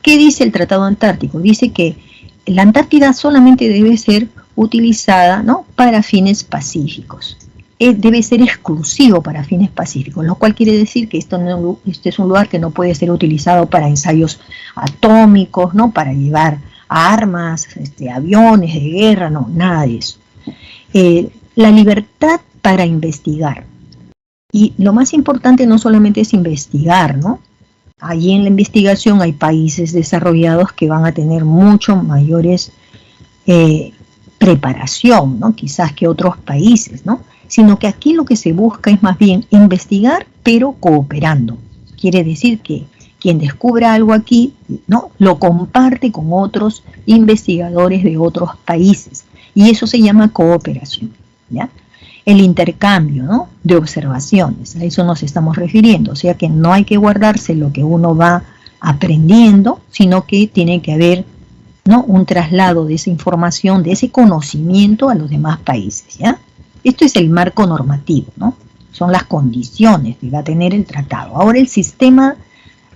¿Qué dice el Tratado Antártico? Dice que la Antártida solamente debe ser utilizada, ¿no?, para fines pacíficos. Debe ser exclusivo para fines pacíficos, lo cual quiere decir que este es un lugar que no puede ser utilizado para ensayos atómicos, ¿no?, para llevar armas, aviones de guerra, no, nada de eso. La libertad para investigar. Y lo más importante no solamente es investigar, ¿no? Allí en la investigación hay países desarrollados que van a tener mucho mayores preparación, ¿no?, quizás que otros países, ¿no? Sino que aquí lo que se busca es más bien investigar, pero cooperando. Quiere decir que quien descubra algo aquí, ¿no?, lo comparte con otros investigadores de otros países. Y eso se llama cooperación, ¿ya? El intercambio, ¿no?, de observaciones, a eso nos estamos refiriendo. O sea que no hay que guardarse lo que uno va aprendiendo, sino que tiene que haber, ¿no?, un traslado de esa información, de ese conocimiento a los demás países, ¿ya? Esto es el marco normativo, ¿no? Son las condiciones que va a tener el tratado. Ahora el sistema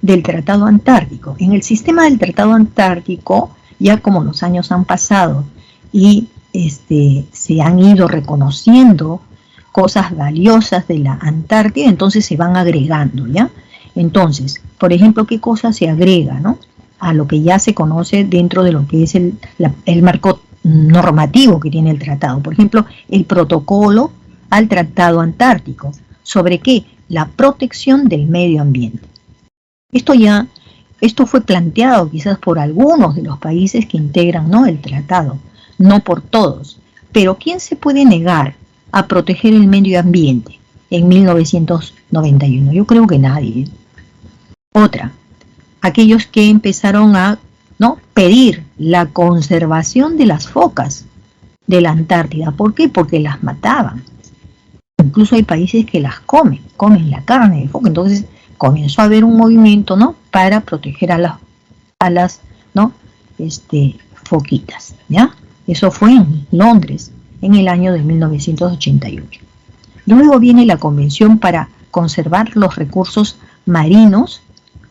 del Tratado Antártico. En el sistema del Tratado Antártico, ya como los años han pasado y se han ido reconociendo cosas valiosas de la Antártida, entonces se van agregando, ¿ya? Entonces, por ejemplo, ¿qué cosa se agrega, ¿no?, a lo que ya se conoce dentro de lo que es el marco normativo que tiene el tratado? Por ejemplo, el protocolo al Tratado Antártico, ¿Sobre qué? La protección del medio ambiente. Esto fue planteado quizás por algunos de los países que integran, ¿no?, el tratado, no por todos. Pero ¿quién se puede negar a proteger el medio ambiente en 1991? Yo creo que nadie. Otra, aquellos que empezaron a, ¿no?, pedir la conservación de las focas de la Antártida. ¿Por qué? Porque las mataban. Incluso hay países que las comen la carne de foca. Entonces comenzó a haber un movimiento, ¿no?, para proteger a las ¿no?, foquitas, ¿ya? Eso fue en Londres en el año de 1988. Luego viene la Convención para conservar los recursos marinos,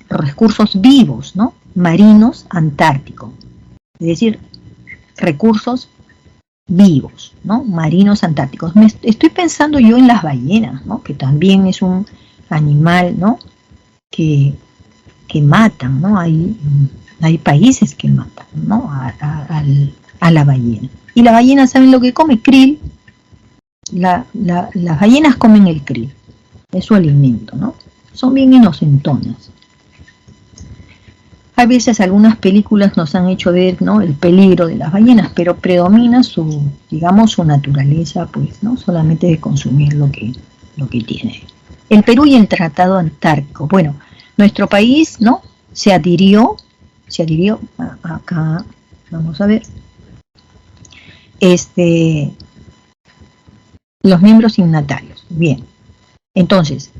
los recursos vivos, ¿no?, marinos antárticos. Es decir, recursos vivos, ¿no?, marinos antárticos. Estoy pensando yo en las ballenas, ¿no?, que también es un animal, ¿no?, que matan, ¿no? Hay países que matan, ¿no?, a la ballena. Y la ballena, ¿saben lo que come? Krill. Las ballenas comen el krill, es su alimento, ¿no? Son bien inocentonas. A veces algunas películas nos han hecho ver, ¿no?, el peligro de las ballenas, pero predomina su naturaleza, pues, ¿no?, solamente de consumir lo que tiene. El Perú y el Tratado Antártico. Bueno, nuestro país, ¿no?, se adhirió acá, vamos a ver, los miembros signatarios. Bien, entonces,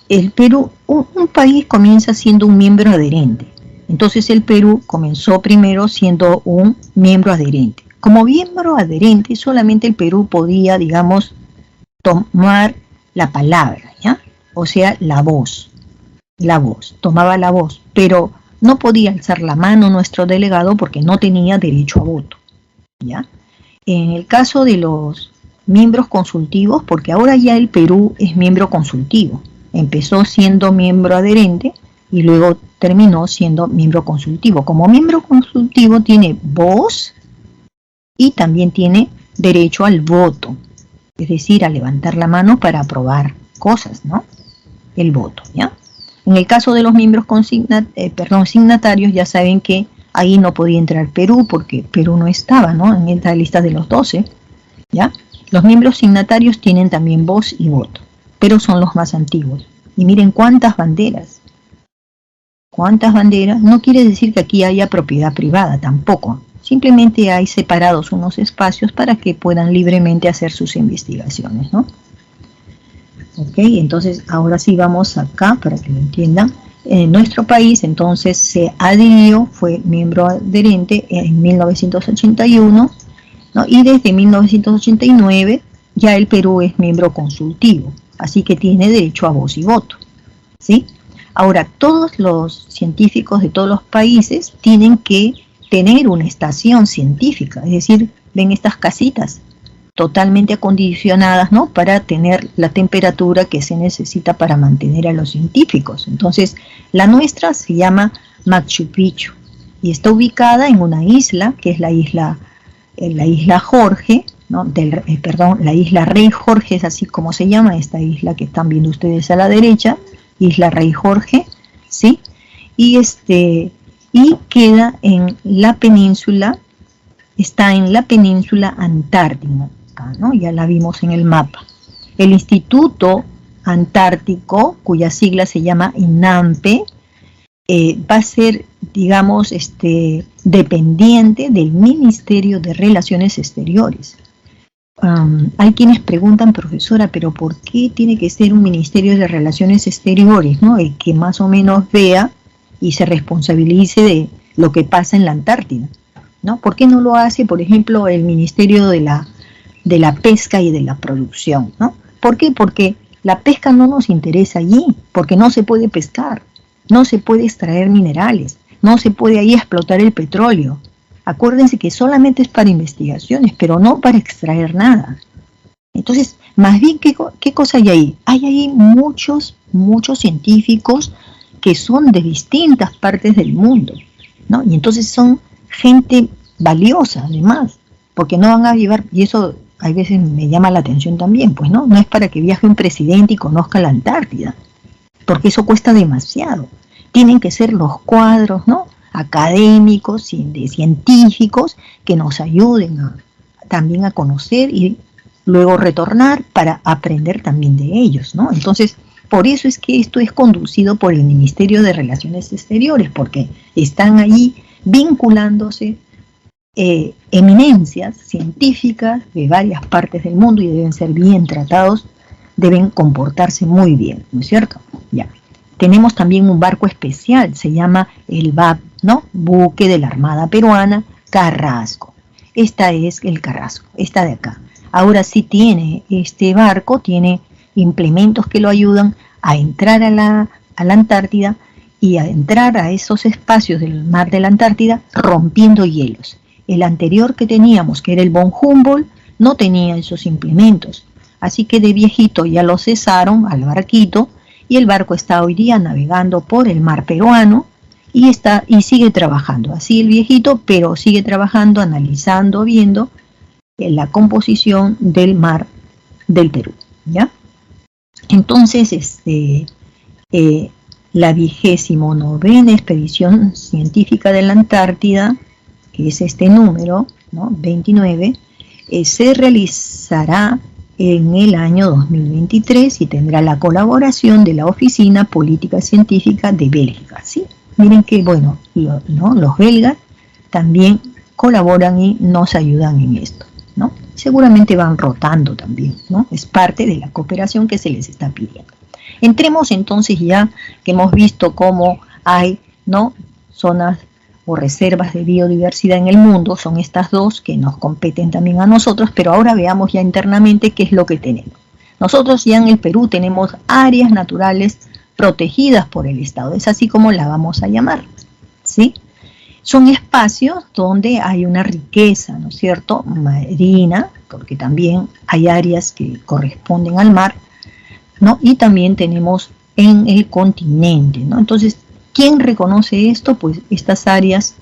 el Perú, un país comienza siendo un miembro adherente. Entonces el Perú comenzó primero siendo un miembro adherente. Como miembro adherente, solamente el Perú podía, digamos, tomar la palabra, ¿ya? O sea, la voz, tomaba la voz, pero no podía alzar la mano nuestro delegado porque no tenía derecho a voto, ¿ya? En el caso de los miembros consultivos, porque ahora ya el Perú es miembro consultivo, empezó siendo miembro adherente y luego terminó siendo miembro consultivo. Como miembro consultivo tiene voz y también tiene derecho al voto, es decir, a levantar la mano para aprobar cosas, ¿no? El voto, ¿ya? En el caso de los miembros signatarios, ya saben que ahí no podía entrar Perú porque Perú no estaba, ¿no?, en esta lista de los 12, ¿ya? Los miembros signatarios tienen también voz y voto, pero son los más antiguos. Y miren cuántas banderas. ¿Cuántas banderas? No quiere decir que aquí haya propiedad privada, tampoco. Simplemente hay separados unos espacios para que puedan libremente hacer sus investigaciones, ¿no? Ok, entonces ahora sí vamos acá para que lo entiendan. En nuestro país entonces se adhirió, fue miembro adherente en 1981, ¿no? Y desde 1989 ya el Perú es miembro consultivo, así que tiene derecho a voz y voto, ¿sí? Ahora, todos los científicos de todos los países tienen que tener una estación científica, es decir, ven estas casitas totalmente acondicionadas, ¿no?, para tener la temperatura que se necesita para mantener a los científicos. Entonces, la nuestra se llama Machu Picchu y está ubicada en una isla, que es la isla Jorge, ¿no?, la isla Rey Jorge es así como se llama esta isla que están viendo ustedes a la derecha, Isla Rey Jorge, ¿sí? Y queda en la península, está en la península antártica, ¿no? Ya la vimos en el mapa. El Instituto Antártico, cuya sigla se llama INAMPE, va a ser, digamos, dependiente del Ministerio de Relaciones Exteriores. Hay quienes preguntan, profesora, pero ¿por qué tiene que ser un Ministerio de Relaciones Exteriores, ¿no?, el que más o menos vea y se responsabilice de lo que pasa en la Antártida, ¿no? ¿Por qué no lo hace, por ejemplo, el Ministerio de la Pesca y de la Producción, ¿no? ¿Por qué? Porque la pesca no nos interesa allí, porque no se puede pescar, no se puede extraer minerales, no se puede ahí explotar el petróleo. Acuérdense que solamente es para investigaciones, pero no para extraer nada. Entonces, más bien, ¿qué cosa hay ahí? Hay ahí muchos científicos que son de distintas partes del mundo, ¿no? Y entonces son gente valiosa, además, porque no van a llevar, y eso hay veces me llama la atención también, pues no es para que viaje un presidente y conozca la Antártida, porque eso cuesta demasiado. Tienen que ser los cuadros, ¿no?, académicos, de científicos, que nos ayuden también a conocer y luego retornar para aprender también de ellos, ¿no? Entonces, por eso es que esto es conducido por el Ministerio de Relaciones Exteriores, porque están ahí vinculándose eminencias científicas de varias partes del mundo y deben ser bien tratados, deben comportarse muy bien, ¿no es cierto? Ya. Tenemos también un barco especial, se llama el BAP, ¿no?, buque de la Armada Peruana, Carrasco. Esta es el Carrasco, esta de acá. Ahora sí tiene, este barco tiene implementos que lo ayudan a entrar a la Antártida y a entrar a esos espacios del mar de la Antártida rompiendo hielos. El anterior que teníamos, que era el von Humboldt, no tenía esos implementos. Así que de viejito ya lo cesaron al barquito y el barco está hoy día navegando por el mar peruano y sigue trabajando. Así el viejito, pero sigue trabajando, analizando, viendo la composición del mar del Perú, ¿ya? Entonces, la 29ª expedición científica de la Antártida, que es este número, ¿no?, 29, se realizará en el año 2023 y tendrá la colaboración de la Oficina Política Científica de Bélgica, ¿sí? Miren que, bueno, los belgas también colaboran y nos ayudan en esto, ¿no? Seguramente van rotando también, ¿no? Es parte de la cooperación que se les está pidiendo. Entremos entonces, ya que hemos visto cómo hay, ¿no?, zonas o reservas de biodiversidad en el mundo, son estas dos que nos competen también a nosotros, pero ahora veamos ya internamente qué es lo que tenemos. Nosotros ya en el Perú tenemos áreas naturales protegidas por el Estado, es así como la vamos a llamar, ¿sí? Son espacios donde hay una riqueza, ¿no es cierto?, marina, porque también hay áreas que corresponden al mar, ¿no? Y también tenemos en el continente, ¿no? Entonces, ¿quién reconoce esto? Pues estas áreas,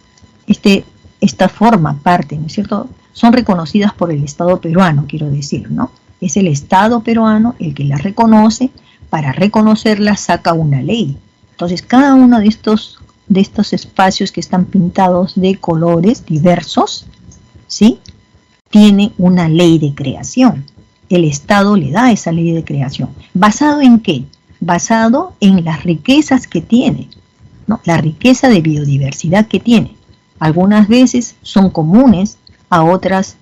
esta forma parte, ¿no es cierto?, son reconocidas por el Estado peruano, quiero decir, ¿no? Es el Estado peruano el que las reconoce, para reconocerlas saca una ley. Entonces, cada uno de estos espacios que están pintados de colores diversos, ¿sí?, tiene una ley de creación. El Estado le da esa ley de creación. ¿Basado en qué? Basado en las riquezas que tiene, ¿no?, la riqueza de biodiversidad que tiene. Algunas veces son comunes a otras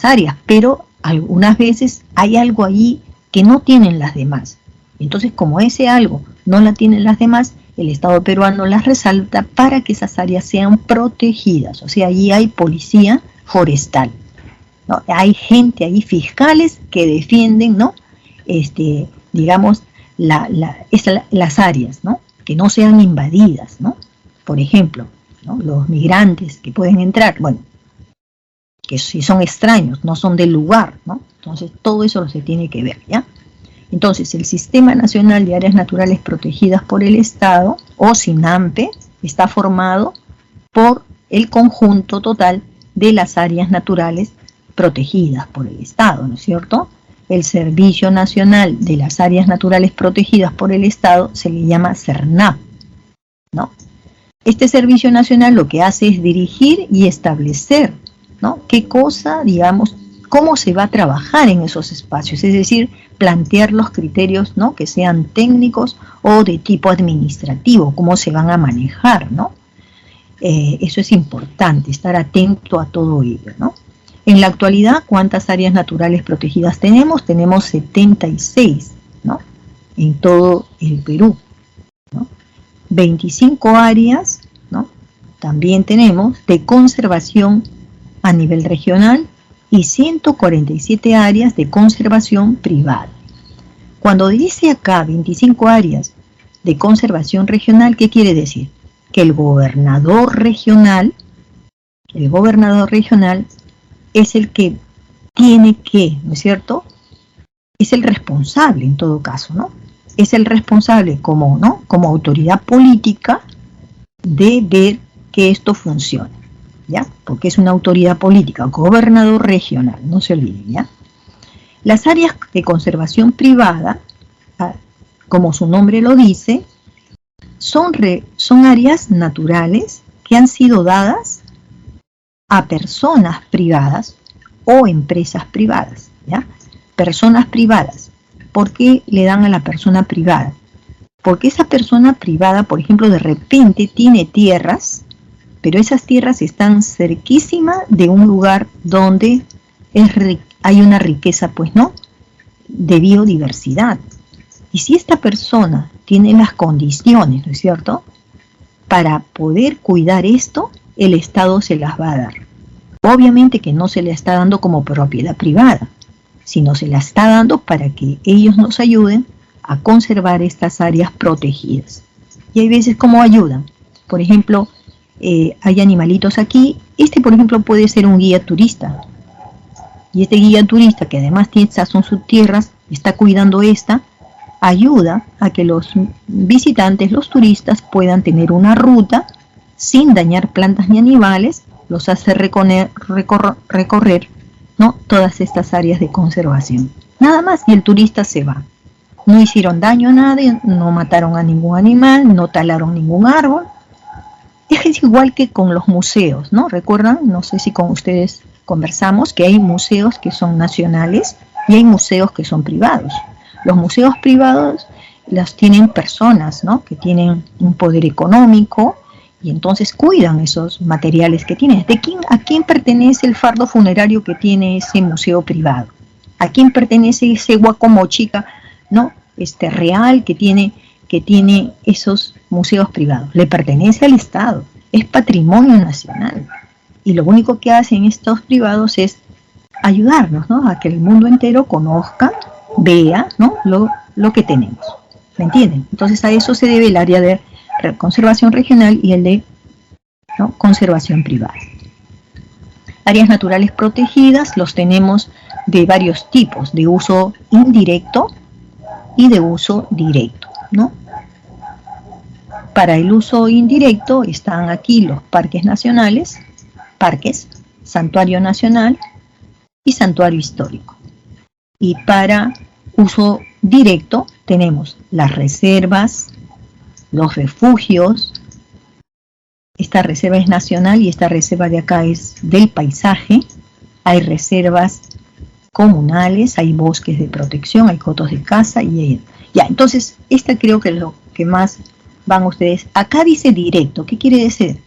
áreas, pero algunas veces hay algo ahí que no tienen las demás. Entonces, como ese algo no la tienen las demás, el Estado peruano las resalta para que esas áreas sean protegidas. O sea, allí hay policía forestal, ¿no? Hay gente ahí, fiscales, que defienden, ¿no?, digamos, las áreas, ¿no?, que no sean invadidas, ¿no? Por ejemplo, ¿no?, los migrantes que pueden entrar, bueno, que si son extraños, no son del lugar, ¿no? Entonces, todo eso se tiene que ver, ¿ya? Entonces, el Sistema Nacional de Áreas Naturales Protegidas por el Estado, o SINAMPE, está formado por el conjunto total de las áreas naturales protegidas por el Estado, ¿no es cierto? El Servicio Nacional de las Áreas Naturales Protegidas por el Estado se le llama SERNAP, ¿no? Este Servicio Nacional lo que hace es dirigir y establecer, ¿no?, qué cosa, digamos, cómo se va a trabajar en esos espacios, es decir, plantear los criterios, ¿no?, que sean técnicos o de tipo administrativo, cómo se van a manejar, ¿no? Eso es importante, estar atento a todo ello, ¿no? En la actualidad, ¿cuántas áreas naturales protegidas tenemos? Tenemos 76, ¿no?, en todo el Perú, ¿no? 25 áreas, ¿no?, también tenemos de conservación a nivel regional y 147 áreas de conservación privada. Cuando dice acá 25 áreas de conservación regional, ¿qué quiere decir? Que el gobernador regional es el que tiene que, ¿no es cierto?, es el responsable en todo caso, ¿no? Es el responsable como autoridad política de ver que esto funcione. ¿ya? Porque es una autoridad política, gobernador regional, no se olviden, ¿ya? Las áreas de conservación privada, como su nombre lo dice, son áreas naturales que han sido dadas a personas privadas o empresas privadas, ¿ya? Personas privadas. ¿Por qué le dan a la persona privada? Porque esa persona privada, por ejemplo, de repente tiene tierras, pero esas tierras están cerquísima de un lugar donde hay una riqueza, pues, ¿no?, de biodiversidad. Y si esta persona tiene las condiciones, ¿no es cierto?, para poder cuidar esto, el Estado se las va a dar. Obviamente que no se le está dando como propiedad privada, sino se la está dando para que ellos nos ayuden a conservar estas áreas protegidas. Y hay veces como ayudan. Por ejemplo, hay animalitos aquí. Este, por ejemplo, puede ser un guía turista. Y este guía turista, que además estas son sus tierras, está cuidando esta, ayuda a que los visitantes, los turistas, puedan tener una ruta sin dañar plantas ni animales, los hace recorrer, ¿no?, todas estas áreas de conservación. Nada más, y el turista se va. No hicieron daño a nadie, no mataron a ningún animal, no talaron ningún árbol. Es igual que con los museos, ¿no? ¿Recuerdan? No sé si con ustedes conversamos que hay museos que son nacionales y hay museos que son privados. Los museos privados los tienen personas, ¿no?, que tienen un poder económico y entonces cuidan esos materiales que tienen. ¿A quién pertenece el fardo funerario que tiene ese museo privado? ¿A quién pertenece ese guacomochica, ¿no?, real que tiene esos museos privados? Le pertenece al Estado, es patrimonio nacional. Y lo único que hacen estos privados es ayudarnos, ¿no?, a que el mundo entero conozca, vea, ¿no?, lo que tenemos. ¿Me entienden? Entonces a eso se debe el área de conservación regional y el de, ¿no?, conservación privada. Áreas naturales protegidas los tenemos de varios tipos, de uso indirecto y de uso directo, ¿no? Para el uso indirecto están aquí los parques nacionales, santuario nacional y santuario histórico. Y para uso directo tenemos las reservas, los refugios. Esta reserva es nacional y esta reserva de acá es del paisaje. Hay reservas comunales, hay bosques de protección, hay cotos de caza y ya. Entonces, esta creo que es lo que más van ustedes. Acá dice directo. ¿Qué quiere decir?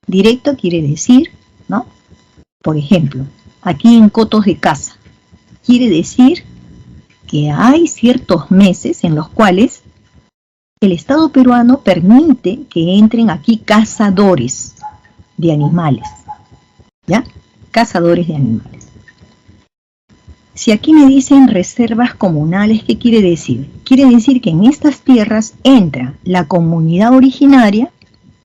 Directo quiere decir, ¿no?, por ejemplo, aquí en cotos de caza, quiere decir que hay ciertos meses en los cuales el Estado peruano permite que entren aquí cazadores de animales, ¿ya? Cazadores de animales. Si aquí me dicen reservas comunales, ¿qué quiere decir? Quiere decir que en estas tierras entra la comunidad originaria,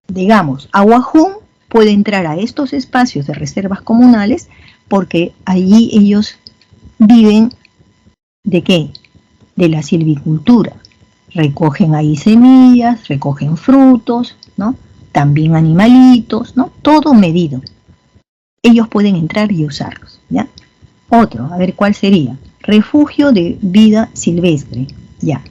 digamos, Aguajún puede entrar a estos espacios de reservas comunales porque allí ellos viven ¿de qué? De la silvicultura. Recogen ahí semillas, recogen frutos, ¿no?, también animalitos, ¿no?, todo medido. Ellos pueden entrar y usarlos, ¿ya? Otro, a ver cuál sería. Refugio de vida silvestre, ya.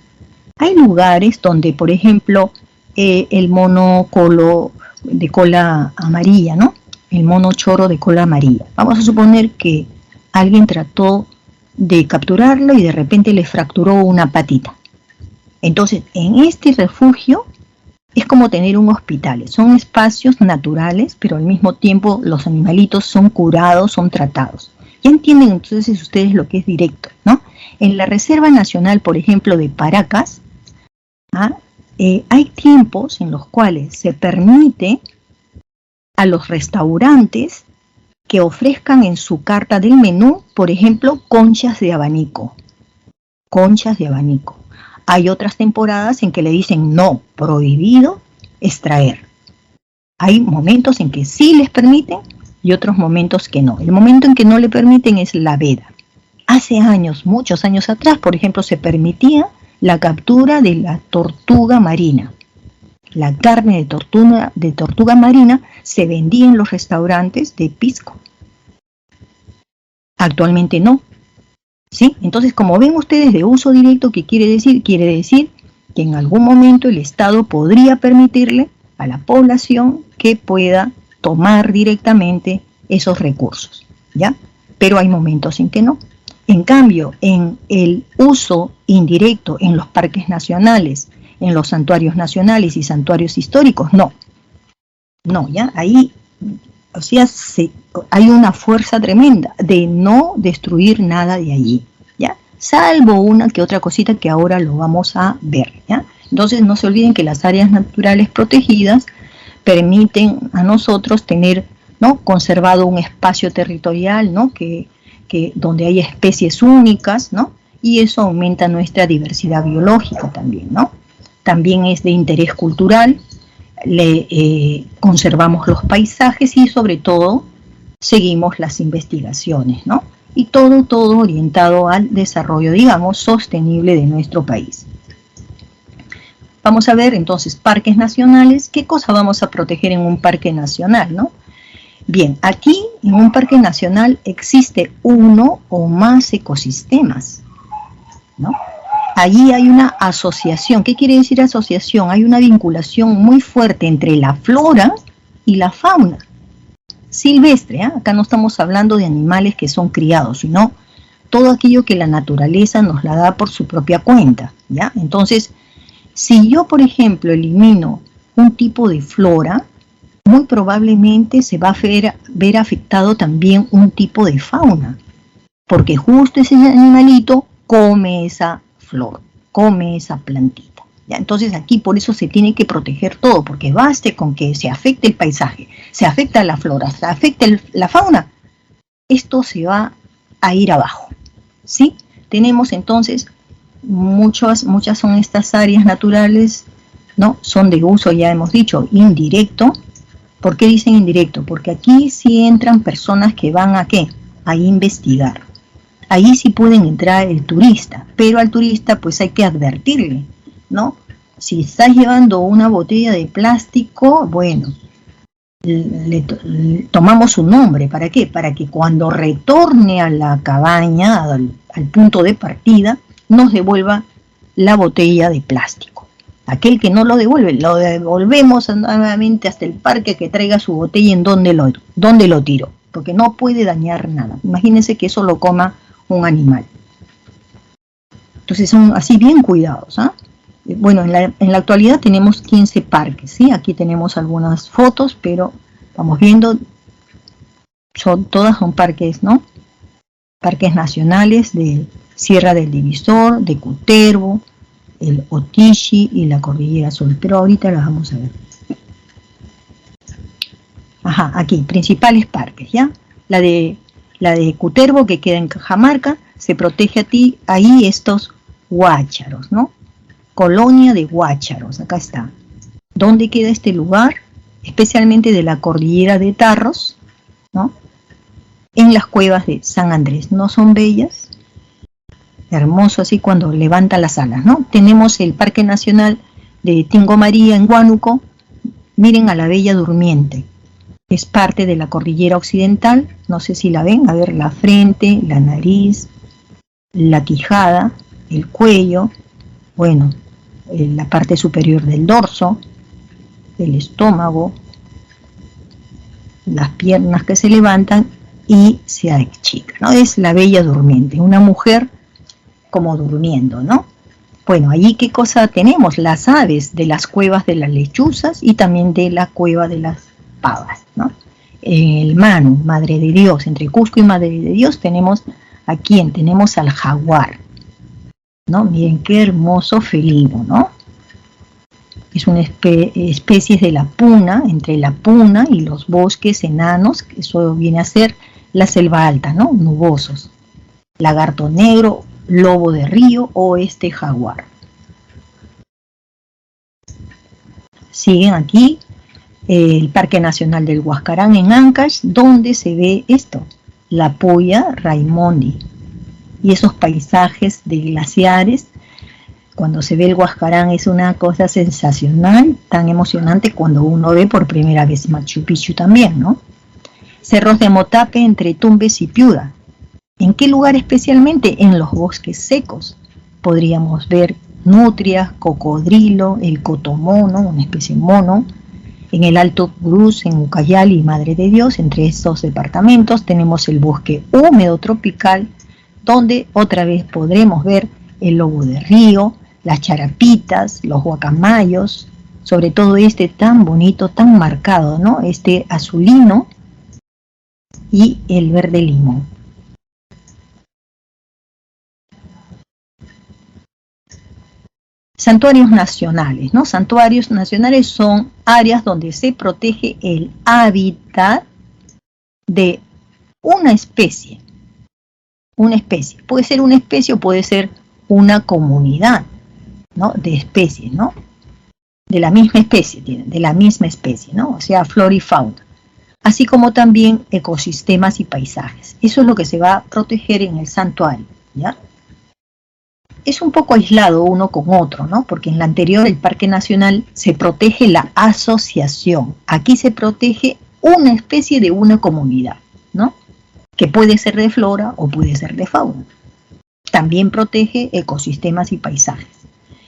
Hay lugares donde, por ejemplo, el mono colo de cola amarilla, ¿no?, el mono choro de cola amarilla. Vamos a suponer que alguien trató de capturarlo y de repente le fracturó una patita. Entonces, en este refugio es como tener un hospital. Son espacios naturales, pero al mismo tiempo los animalitos son curados, son tratados. Ya entienden entonces ustedes lo que es directo, ¿no? En la Reserva Nacional, por ejemplo, de Paracas, hay tiempos en los cuales se permite a los restaurantes que ofrezcan en su carta del menú, por ejemplo, conchas de abanico. Conchas de abanico. Hay otras temporadas en que le dicen no, prohibido extraer. Hay momentos en que sí les permiten y otros momentos que no. El momento en que no le permiten es la veda. Hace años, muchos años atrás, por ejemplo, se permitía la captura de la tortuga marina. La carne de tortuga marina se vendía en los restaurantes de Pisco. Actualmente no. ¿Sí? Entonces, como ven ustedes, de uso directo, ¿qué quiere decir? Quiere decir que en algún momento el Estado podría permitirle a la población que pueda tomar directamente esos recursos, ¿ya? Pero hay momentos en que no. En cambio, en el uso indirecto en los parques nacionales, en los santuarios nacionales y santuarios históricos, no. No, ¿ya? Ahí, o sea, hay una fuerza tremenda de no destruir nada de allí, ¿ya? Salvo una que otra cosita que ahora lo vamos a ver, ¿ya? Entonces no se olviden que las áreas naturales protegidas permiten a nosotros tener, ¿no?, conservado un espacio territorial, ¿no?, que donde hay especies únicas, ¿no? Y eso aumenta nuestra diversidad biológica también, ¿no? También es de interés cultural, conservamos los paisajes y sobre todo seguimos las investigaciones, ¿no? Y todo orientado al desarrollo, digamos, sostenible de nuestro país. Vamos a ver entonces parques nacionales. ¿Qué cosa vamos a proteger en un parque nacional, no? Bien, aquí en un parque nacional existe uno o más ecosistemas, ¿no? Allí hay una asociación. ¿Qué quiere decir asociación? Hay una vinculación muy fuerte entre la flora y la fauna silvestre, ¿eh? Acá no estamos hablando de animales que son criados, sino todo aquello que la naturaleza nos la da por su propia cuenta, ¿ya? Entonces, si yo, por ejemplo, elimino un tipo de flora, muy probablemente se va a ver afectado también un tipo de fauna, porque justo ese animalito come esa flor, come esa plantita, ¿ya? Entonces aquí por eso se tiene que proteger todo, porque baste con que se afecte el paisaje, se afecta la flora, se afecta la fauna, esto se va a ir abajo, ¿sí? Tenemos entonces muchas son estas áreas naturales, ¿no? Son de uso, ya hemos dicho, indirecto. ¿Por qué dicen indirecto? Porque aquí sí entran personas que van a ¿qué? A investigar. Ahí sí pueden entrar el turista, pero al turista pues hay que advertirle, ¿no? Si estás llevando una botella de plástico, bueno, le tomamos su nombre. ¿Para qué? Para que cuando retorne a la cabaña, al punto de partida, nos devuelva la botella de plástico. Aquel que no lo devuelve, lo devolvemos nuevamente hasta el parque, que traiga su botella en donde lo tiro, porque no puede dañar nada. Imagínense que eso lo coma un animal. Entonces son así bien cuidados, ¿eh? Bueno, en la actualidad tenemos 15 parques, ¿sí? Aquí tenemos algunas fotos, pero vamos viendo, todas son parques, ¿no? Parques nacionales de Sierra del Divisor, de Cutervo, el Otishi y la Cordillera Azul, pero ahorita las vamos a ver. Ajá, aquí, principales parques, ¿ya? La de Cutervo, que queda en Cajamarca, se protege ahí estos guácharos, ¿no? Colonia de guácharos, acá está. ¿Dónde queda este lugar? Especialmente de la Cordillera de Tarros, ¿no? En las cuevas de San Andrés. ¿No son bellas? Hermoso así cuando levanta las alas, ¿no? Tenemos el Parque Nacional de Tingo María en Huánuco. Miren a la Bella Durmiente. Es parte de la Cordillera Occidental. No sé si la ven. A ver, la frente, la nariz, la quijada, el cuello, bueno, la parte superior del dorso, el estómago, las piernas que se levantan y se achican, ¿no? Es la Bella Durmiente, una mujer como durmiendo, ¿no? Bueno, allí ¿qué cosa tenemos? Las aves de las cuevas de las lechuzas y también de la cueva de las pavas, ¿no? El Manu, Madre de Dios, entre Cusco y Madre de Dios tenemos ¿a quién? Tenemos al jaguar, ¿no? Miren qué hermoso felino, ¿no? Es una especie de la puna, entre la puna y los bosques enanos, que eso viene a ser la selva alta, ¿no? Nubosos. Lagarto negro, lobo de río o este jaguar. Siguen aquí el Parque Nacional del Huascarán en Ancash, donde se ve esto, la Polla Raimondi, y esos paisajes de glaciares Cuando se ve el Huascarán es una cosa sensacional, tan emocionante cuando uno ve por primera vez Machu Picchu también, ¿no? Cerros de Motape entre Tumbes y Piura. ¿En qué lugar especialmente? En los bosques secos. Podríamos ver nutrias, cocodrilo, el cotomono, una especie de mono. En el Alto Cruz, en Ucayali y Madre de Dios, entre estos departamentos tenemos el bosque húmedo tropical, donde otra vez podremos ver el lobo de río, las charapitas, los guacamayos, sobre todo este tan bonito, tan marcado, ¿no? Este azulino y el verde limón. Santuarios nacionales, ¿no? Santuarios nacionales son áreas donde se protege el hábitat de una especie. Una especie. Puede ser una especie o puede ser una comunidad, ¿no? De especies, ¿no? De la misma especie, ¿no? O sea, flora y fauna. Así como también ecosistemas y paisajes. Eso es lo que se va a proteger en el santuario, ¿ya? Es un poco aislado uno con otro, ¿no? Porque en la anterior, el Parque Nacional, se protege la asociación. Aquí se protege una especie de una comunidad, ¿no? Que puede ser de flora o puede ser de fauna. También protege ecosistemas y paisajes.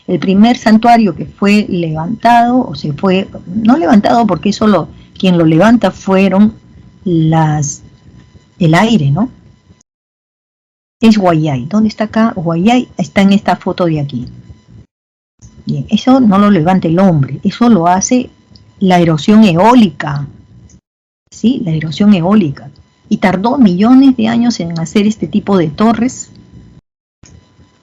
El primer santuario que fue levantado, o se fue, no levantado porque eso quien lo levanta fueron el aire, ¿no? Es Wayai. ¿Dónde está acá? Wayai está en esta foto de aquí. Bien, eso no lo levanta el hombre, eso lo hace la erosión eólica. ¿Sí? La erosión eólica. Y tardó millones de años en hacer este tipo de torres.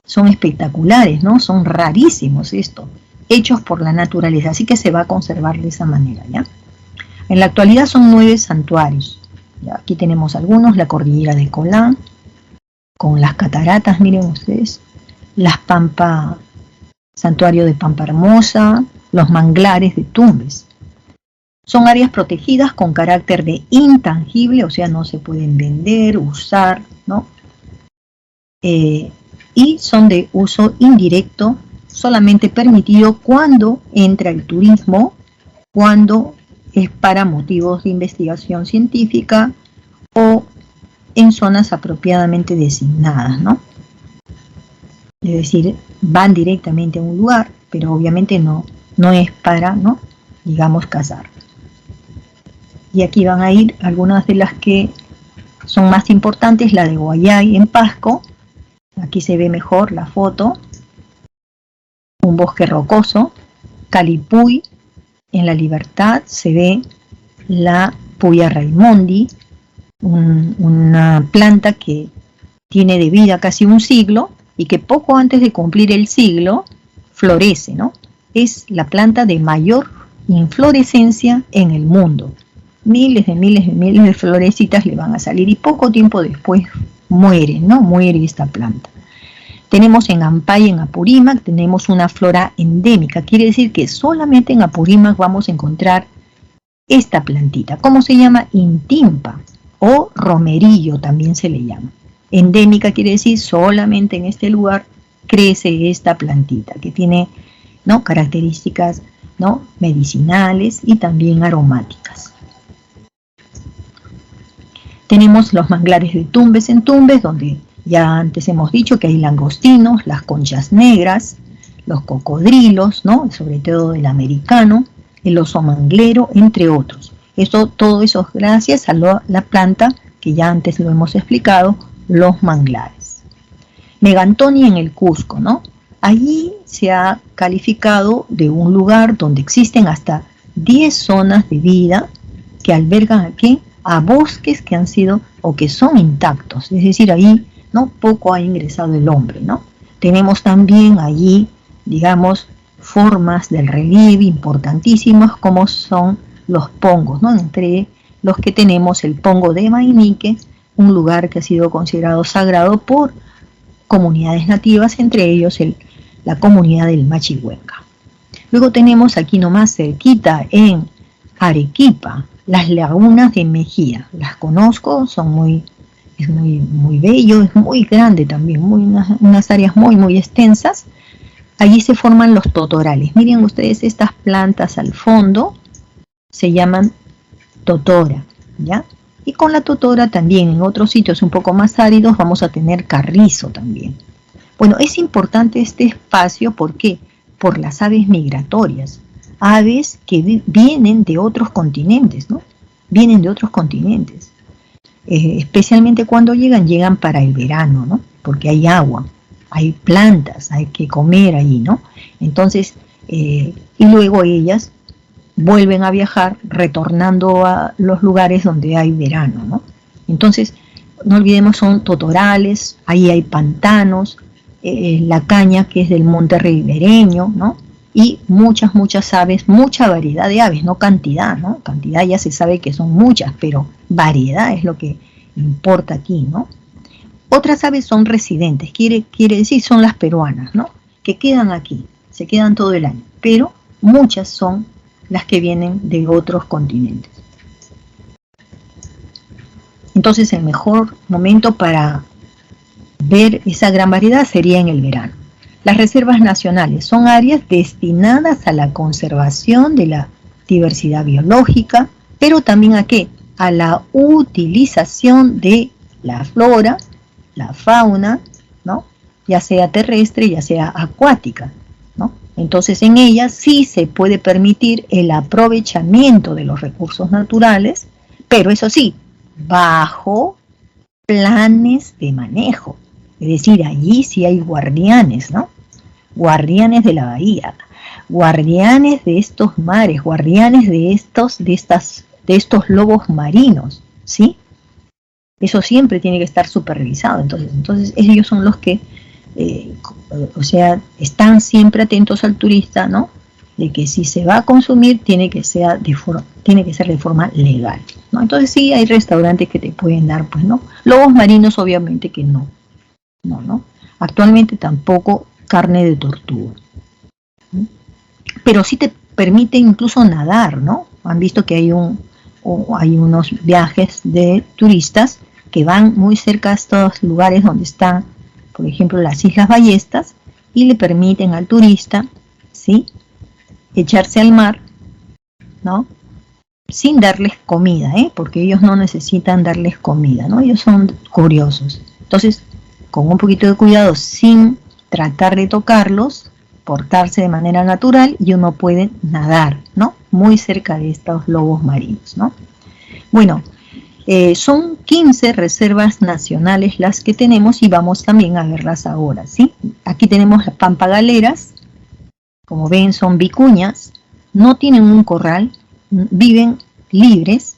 Son espectaculares, ¿no? Son rarísimos esto, hechos por la naturaleza, así que se va a conservar de esa manera, ¿ya? En la actualidad son 9 santuarios. ¿Ya? Aquí tenemos algunos, la cordillera de Colán, con las cataratas, miren ustedes, santuario de Pampa Hermosa, los manglares de Tumbes. Son áreas protegidas con carácter de intangible, o sea, no se pueden vender, usar, ¿no? Y son de uso indirecto, solamente permitido cuando entra el turismo, cuando es para motivos de investigación científica o en zonas apropiadamente designadas, ¿no? Es decir, van directamente a un lugar, pero obviamente no es para, ¿no? Digamos, cazar. Y aquí van a ir algunas de las que son más importantes, la de Wayai en Pasco. Aquí se ve mejor la foto. Un bosque rocoso. Calipuy, en La Libertad, se ve la Puya Raimondi, una planta que tiene de vida casi un siglo y que poco antes de cumplir el siglo florece, ¿no? Es la planta de mayor inflorescencia en el mundo. Miles de florecitas le van a salir y poco tiempo después muere, ¿no? Muere esta planta. Tenemos en Ampay, en Apurímac, tenemos una flora endémica. Quiere decir que solamente en Apurímac vamos a encontrar esta plantita. ¿Cómo se llama? Intimpa o romerillo también se le llama. Endémica quiere decir solamente en este lugar crece esta plantita que tiene, ¿no? Características, ¿no? Medicinales y también aromáticas. Tenemos los manglares de Tumbes en Tumbes, donde ya antes hemos dicho que hay langostinos, las conchas negras, los cocodrilos, ¿no? Sobre todo el americano, el oso manglero, entre otros. Todo eso es gracias a la planta que ya antes lo hemos explicado, los manglares. Megantoni en el Cusco, ¿no? Allí se ha calificado de un lugar donde existen hasta 10 zonas de vida que albergan aquí a bosques que han sido o que son intactos, es decir, ahí no poco ha ingresado el hombre, ¿no? Tenemos también allí, digamos, formas del relieve importantísimas como son los pongos, ¿no? Entre los que tenemos el pongo de Mainique, un lugar que ha sido considerado sagrado por comunidades nativas, entre ellos la comunidad del Machihuenca. Luego tenemos aquí nomás cerquita en Arequipa, las lagunas de Mejía. Las conozco, es muy bello, es muy grande también, unas áreas muy extensas, allí se forman los totorales. Miren ustedes estas plantas al fondo, se llaman totora, ¿ya? Y con la totora también en otros sitios un poco más áridos vamos a tener carrizo también. Bueno, es importante este espacio, ¿por qué? Por las aves migratorias, aves que vienen de otros continentes, ¿no? Vienen de otros continentes. Especialmente cuando llegan para el verano, ¿no? Porque hay agua, hay plantas, hay que comer ahí, ¿no? Entonces, y luego ellas vuelven a viajar retornando a los lugares donde hay verano, ¿no? Entonces, no olvidemos, son totorales, ahí hay pantanos, la caña que es del monte ribereño, ¿no? Y muchas aves, mucha variedad de aves, no cantidad, ¿no? Cantidad ya se sabe que son muchas, pero variedad es lo que importa aquí, ¿no? Otras aves son residentes, quiere decir son las peruanas, ¿no? Que quedan aquí, se quedan todo el año, pero muchas son las que vienen de otros continentes. Entonces el mejor momento para ver esa gran variedad sería en el verano. Las reservas nacionales son áreas destinadas a la conservación de la diversidad biológica, pero también ¿a qué? A la utilización de la flora, la fauna, ¿no? Ya sea terrestre, ya sea acuática, ¿no? Entonces en ellas sí se puede permitir el aprovechamiento de los recursos naturales, pero eso sí, bajo planes de manejo. Es decir, allí sí hay guardianes, ¿no? Guardianes de la bahía, guardianes de estos mares, guardianes de estos lobos marinos, ¿sí? Eso siempre tiene que estar supervisado. Entonces ellos son los que, están siempre atentos al turista, ¿no? De que si se va a consumir tiene que ser de forma legal, ¿no? Entonces sí hay restaurantes que te pueden dar, pues, ¿no? Lobos marinos obviamente que no. Actualmente tampoco carne de tortuga. Pero sí te permite incluso nadar, ¿no? Han visto que hay unos viajes de turistas que van muy cerca a estos lugares donde están, por ejemplo, las Islas Ballestas, y le permiten al turista, ¿sí?, echarse al mar, ¿no?, sin darles comida, porque ellos no necesitan darles comida, ¿no? Ellos son curiosos. Entonces, con un poquito de cuidado, sin tratar de tocarlos, portarse de manera natural, y uno puede nadar, ¿no?, muy cerca de estos lobos marinos, ¿no? Bueno, son 15 reservas nacionales las que tenemos y vamos también a verlas ahora, ¿sí? Aquí tenemos las pampagaleras, como ven son vicuñas, no tienen un corral, viven libres,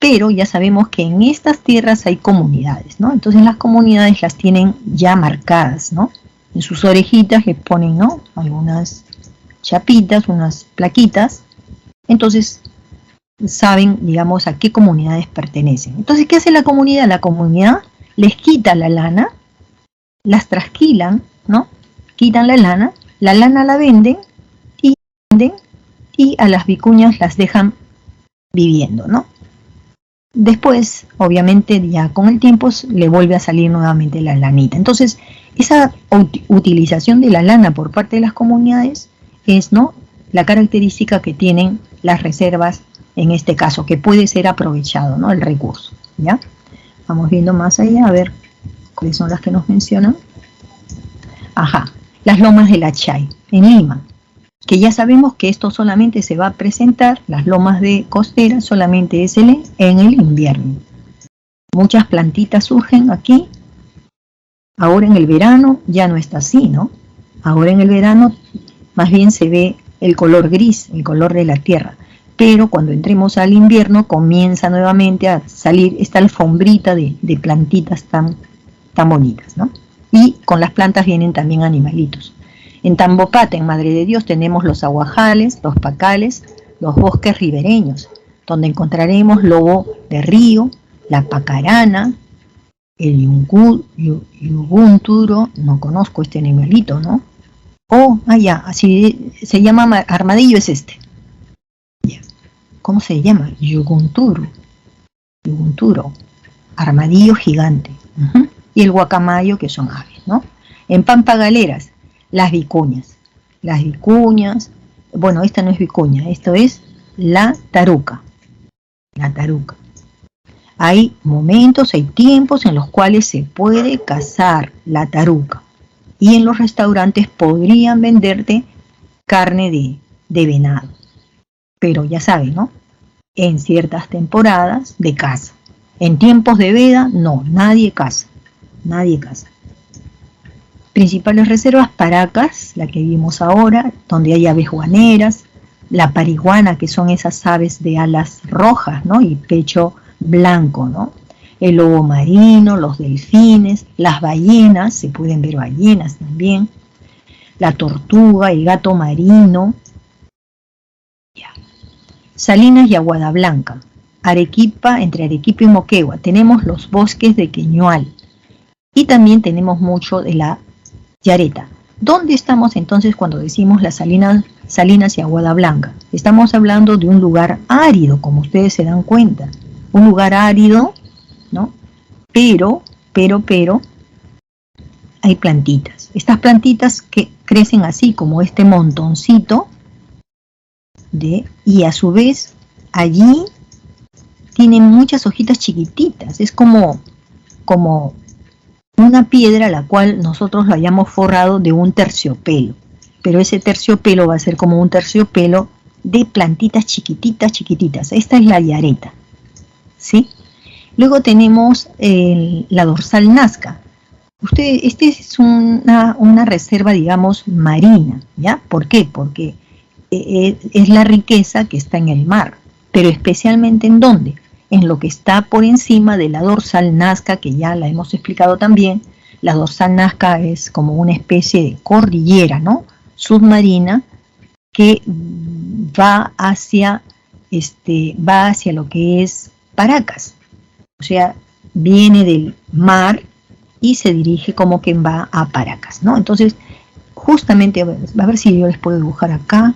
pero ya sabemos que en estas tierras hay comunidades, ¿no? Entonces las comunidades las tienen ya marcadas, ¿no? En sus orejitas les ponen, ¿no?, algunas chapitas, unas plaquitas, entonces saben, digamos, a qué comunidades pertenecen. Entonces, ¿qué hace la comunidad? La comunidad les quita la lana, las trasquilan, ¿no? Quitan la lana la venden y a las vicuñas las dejan viviendo, ¿no? Después, obviamente, ya con el tiempo le vuelve a salir nuevamente la lanita. Entonces, esa utilización de la lana por parte de las comunidades es, ¿no?, la característica que tienen las reservas en este caso, que puede ser aprovechado, ¿no?, el recurso, ¿ya? Vamos viendo más allá, a ver cuáles son las que nos mencionan. Ajá, las lomas de la Chay, en Lima, que ya sabemos que esto solamente se va a presentar, las lomas de costera solamente es en el invierno. Muchas plantitas surgen aquí. Ahora en el verano ya no está así, ¿no? Ahora en el verano más bien se ve el color gris, el color de la tierra. Pero cuando entremos al invierno comienza nuevamente a salir esta alfombrita de plantitas tan bonitas, ¿no? Y con las plantas vienen también animalitos. En Tambopata, en Madre de Dios, tenemos los aguajales, los pacales, los bosques ribereños, donde encontraremos lobo de río, la pacarana, el yugunturo, no conozco este animalito, ¿no? Ya, así se llama, armadillo es este. ¿Cómo se llama? Yugunturo, armadillo gigante. Y el guacamayo, que son aves, ¿no? En Pampagaleras, las vicuñas. las vicuñas. Bueno, esta no es vicuña, esto es la taruca. La taruca. Hay momentos, hay tiempos en los cuales se puede cazar la taruca. Y en los restaurantes podrían venderte carne de venado. Pero ya saben, ¿no? En ciertas temporadas de caza. En tiempos de veda, no, nadie caza. Nadie caza. Principales reservas: Paracas, la que vimos ahora, donde hay aves guaneras, la pariguana, que son esas aves de alas rojas, ¿no? Y pecho blanco, ¿no? El lobo marino, los delfines, las ballenas, se pueden ver ballenas también, la tortuga, el gato marino, Salinas y Aguada Blanca, Arequipa, entre Arequipa y Moquegua, tenemos los bosques de Queñual y también tenemos mucho de la Yareta. ¿Dónde estamos entonces cuando decimos las Salinas y Aguada Blanca? Estamos hablando de un lugar árido, como ustedes se dan cuenta, un lugar árido, ¿no? Pero, hay plantitas. Estas plantitas que crecen así, como este montoncito, y a su vez allí tienen muchas hojitas chiquititas. Es como una piedra a la cual nosotros lo hayamos forrado de un terciopelo. Pero ese terciopelo va a ser como un terciopelo de plantitas chiquititas, chiquititas. Esta es la yareta, ¿sí? Luego tenemos la dorsal nazca. Este es una reserva, digamos, marina, ¿ya? ¿Por qué? Porque es la riqueza que está en el mar, pero especialmente ¿en dónde? En lo que está por encima de la dorsal nazca, que ya la hemos explicado también. La dorsal nazca es como una especie de cordillera, ¿no? Submarina, que va hacia lo que es Paracas. O sea, viene del mar y se dirige como que va a Paracas, ¿no? Entonces, justamente, a ver si yo les puedo dibujar acá.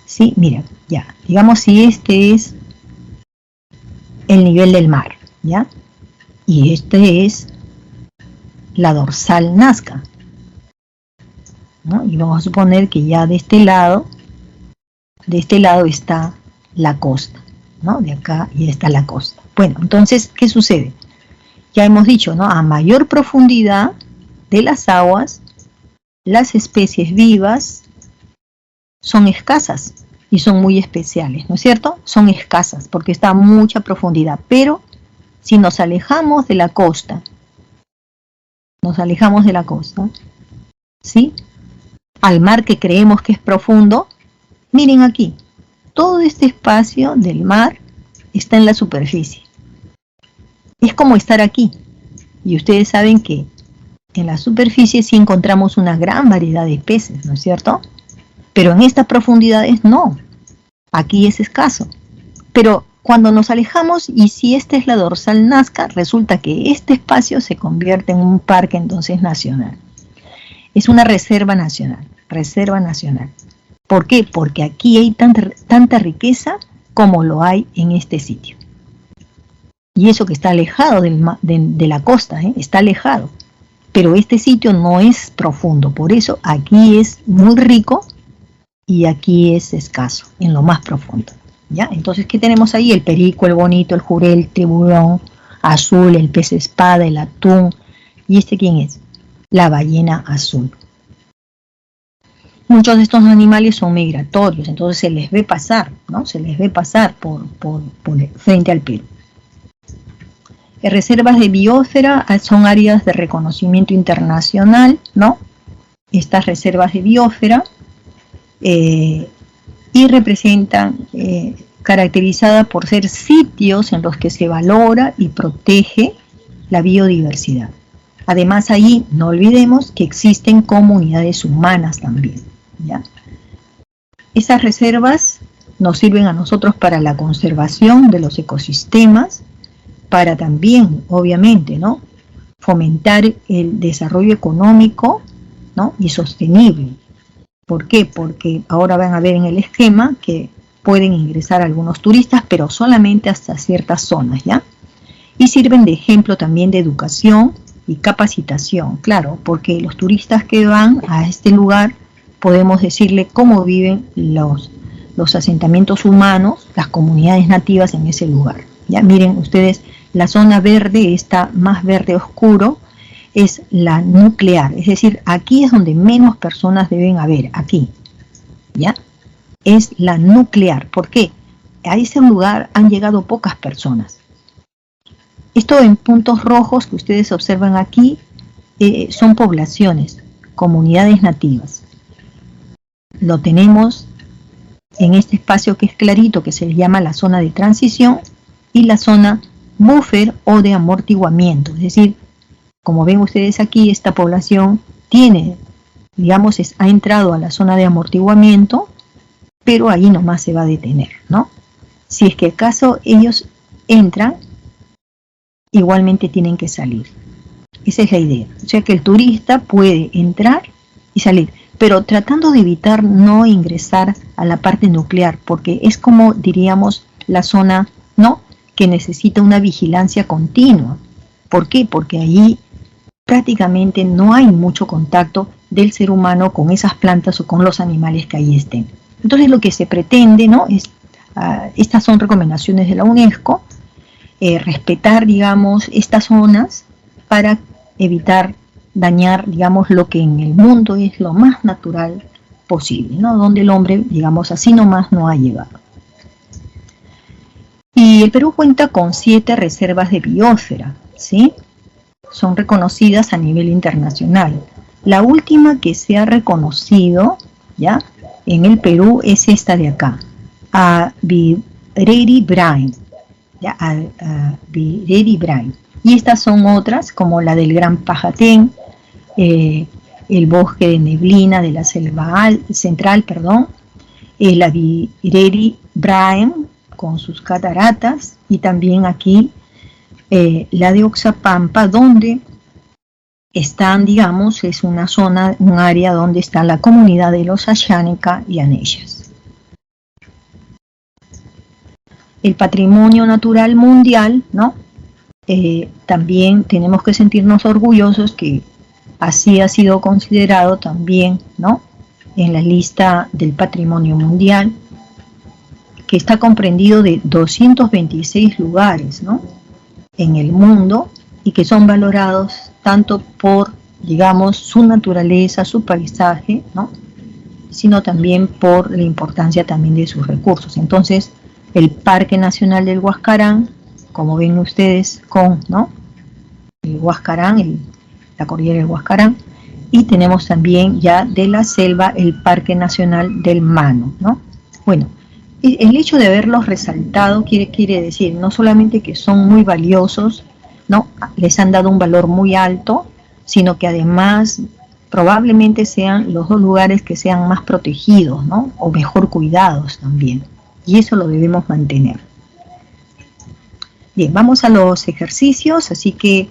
Sí, mira, ya, digamos si este es el nivel del mar, ¿ya? Y este es la dorsal nazca, ¿no? Y vamos a suponer que ya de este lado está la costa, ¿no? De acá y está la costa. Bueno, entonces, ¿qué sucede? Ya hemos dicho, ¿no? A mayor profundidad de las aguas, las especies vivas son escasas y son muy especiales, ¿no es cierto? Son escasas porque está a mucha profundidad, pero si nos alejamos de la costa, ¿sí? Al mar que creemos que es profundo, miren aquí, todo este espacio del mar está en la superficie. Es como estar aquí, y ustedes saben que en la superficie sí encontramos una gran variedad de peces, ¿no es cierto? Pero en estas profundidades no, aquí es escaso. Pero cuando nos alejamos, y si esta es la dorsal nazca, resulta que este espacio se convierte en un parque entonces nacional. Es una reserva nacional. ¿Por qué? Porque aquí hay tanta riqueza como lo hay en este sitio. Y eso que está alejado de la costa, está alejado. Pero este sitio no es profundo, por eso aquí es muy rico y aquí es escaso, en lo más profundo. ¿Ya? Entonces, ¿qué tenemos ahí? El perico, el bonito, el jurel, el tiburón azul, el pez espada, el atún. ¿Y este quién es? La ballena azul. Muchos de estos animales son migratorios, entonces se les ve pasar, ¿no? Se les ve pasar por frente al Perú. Reservas de biosfera son áreas de reconocimiento internacional, ¿no? Estas reservas de biosfera y representan, caracterizadas por ser sitios en los que se valora y protege la biodiversidad. Además, ahí no olvidemos que existen comunidades humanas también, ¿ya? Esas reservas nos sirven a nosotros para la conservación de los ecosistemas, para también, obviamente, ¿no?, fomentar el desarrollo económico, ¿no?, y sostenible. ¿Por qué? Porque ahora van a ver en el esquema que pueden ingresar algunos turistas, pero solamente hasta ciertas zonas, ¿ya? Y sirven de ejemplo también de educación y capacitación, claro, porque los turistas que van a este lugar podemos decirle cómo viven los asentamientos humanos, las comunidades nativas en ese lugar. Ya miren ustedes, la zona verde, esta más verde oscuro, es la nuclear, es decir, aquí es donde menos personas deben haber, aquí, ¿ya? Es la nuclear. ¿Por qué? A ese lugar han llegado pocas personas. Esto en puntos rojos que ustedes observan aquí son poblaciones, comunidades nativas. Lo tenemos en este espacio que es clarito, que se llama la zona de transición y la zona buffer o de amortiguamiento. Es decir, como ven ustedes aquí, esta población tiene, digamos, ha entrado a la zona de amortiguamiento, pero ahí nomás se va a detener, ¿no? Si es que acaso ellos entran, igualmente tienen que salir. Esa es la idea. O sea que el turista puede entrar y salir, pero tratando de evitar no ingresar a la parte nuclear, porque es como, diríamos, la zona, ¿no?, que necesita una vigilancia continua. ¿Por qué? Porque allí prácticamente no hay mucho contacto del ser humano con esas plantas o con los animales que ahí estén. Entonces lo que se pretende, ¿no?, es, estas son recomendaciones de la UNESCO, respetar, digamos, estas zonas para evitar dañar, digamos, lo que en el mundo es lo más natural posible, ¿no?, donde el hombre, digamos, así nomás no ha llegado. Y el Perú cuenta con 7 reservas de biosfera, ¿sí? Son reconocidas a nivel internacional. La última que se ha reconocido, ¿ya?, en el Perú es esta de acá, Bireri Brain, ¿ya?, Bireri Brain. Y estas son otras, como la del Gran Pajatén, el bosque de neblina de la selva central, la Bireri Brain con sus cataratas, y también aquí la de Oxapampa, donde están, digamos, es una zona, un área donde está la comunidad de los Ashánica y Aneyas. El patrimonio natural mundial, ¿no? También tenemos que sentirnos orgullosos que así ha sido considerado también, ¿no?, en la lista del patrimonio mundial, que está comprendido de 226 lugares, ¿no?, en el mundo, y que son valorados tanto por, digamos, su naturaleza, su paisaje, ¿no?, sino también por la importancia también de sus recursos. Entonces, el Parque Nacional del Huascarán, como ven ustedes ¿no?, el Huascarán, la cordillera del Huascarán, y tenemos también ya de la selva el Parque Nacional del Mano, ¿no? Bueno, el hecho de haberlos resaltado quiere decir no solamente que son muy valiosos, ¿no?, les han dado un valor muy alto, sino que además probablemente sean los 2 lugares que sean más protegidos, ¿no?, o mejor cuidados también, y eso lo debemos mantener. Bien, vamos a los ejercicios, así que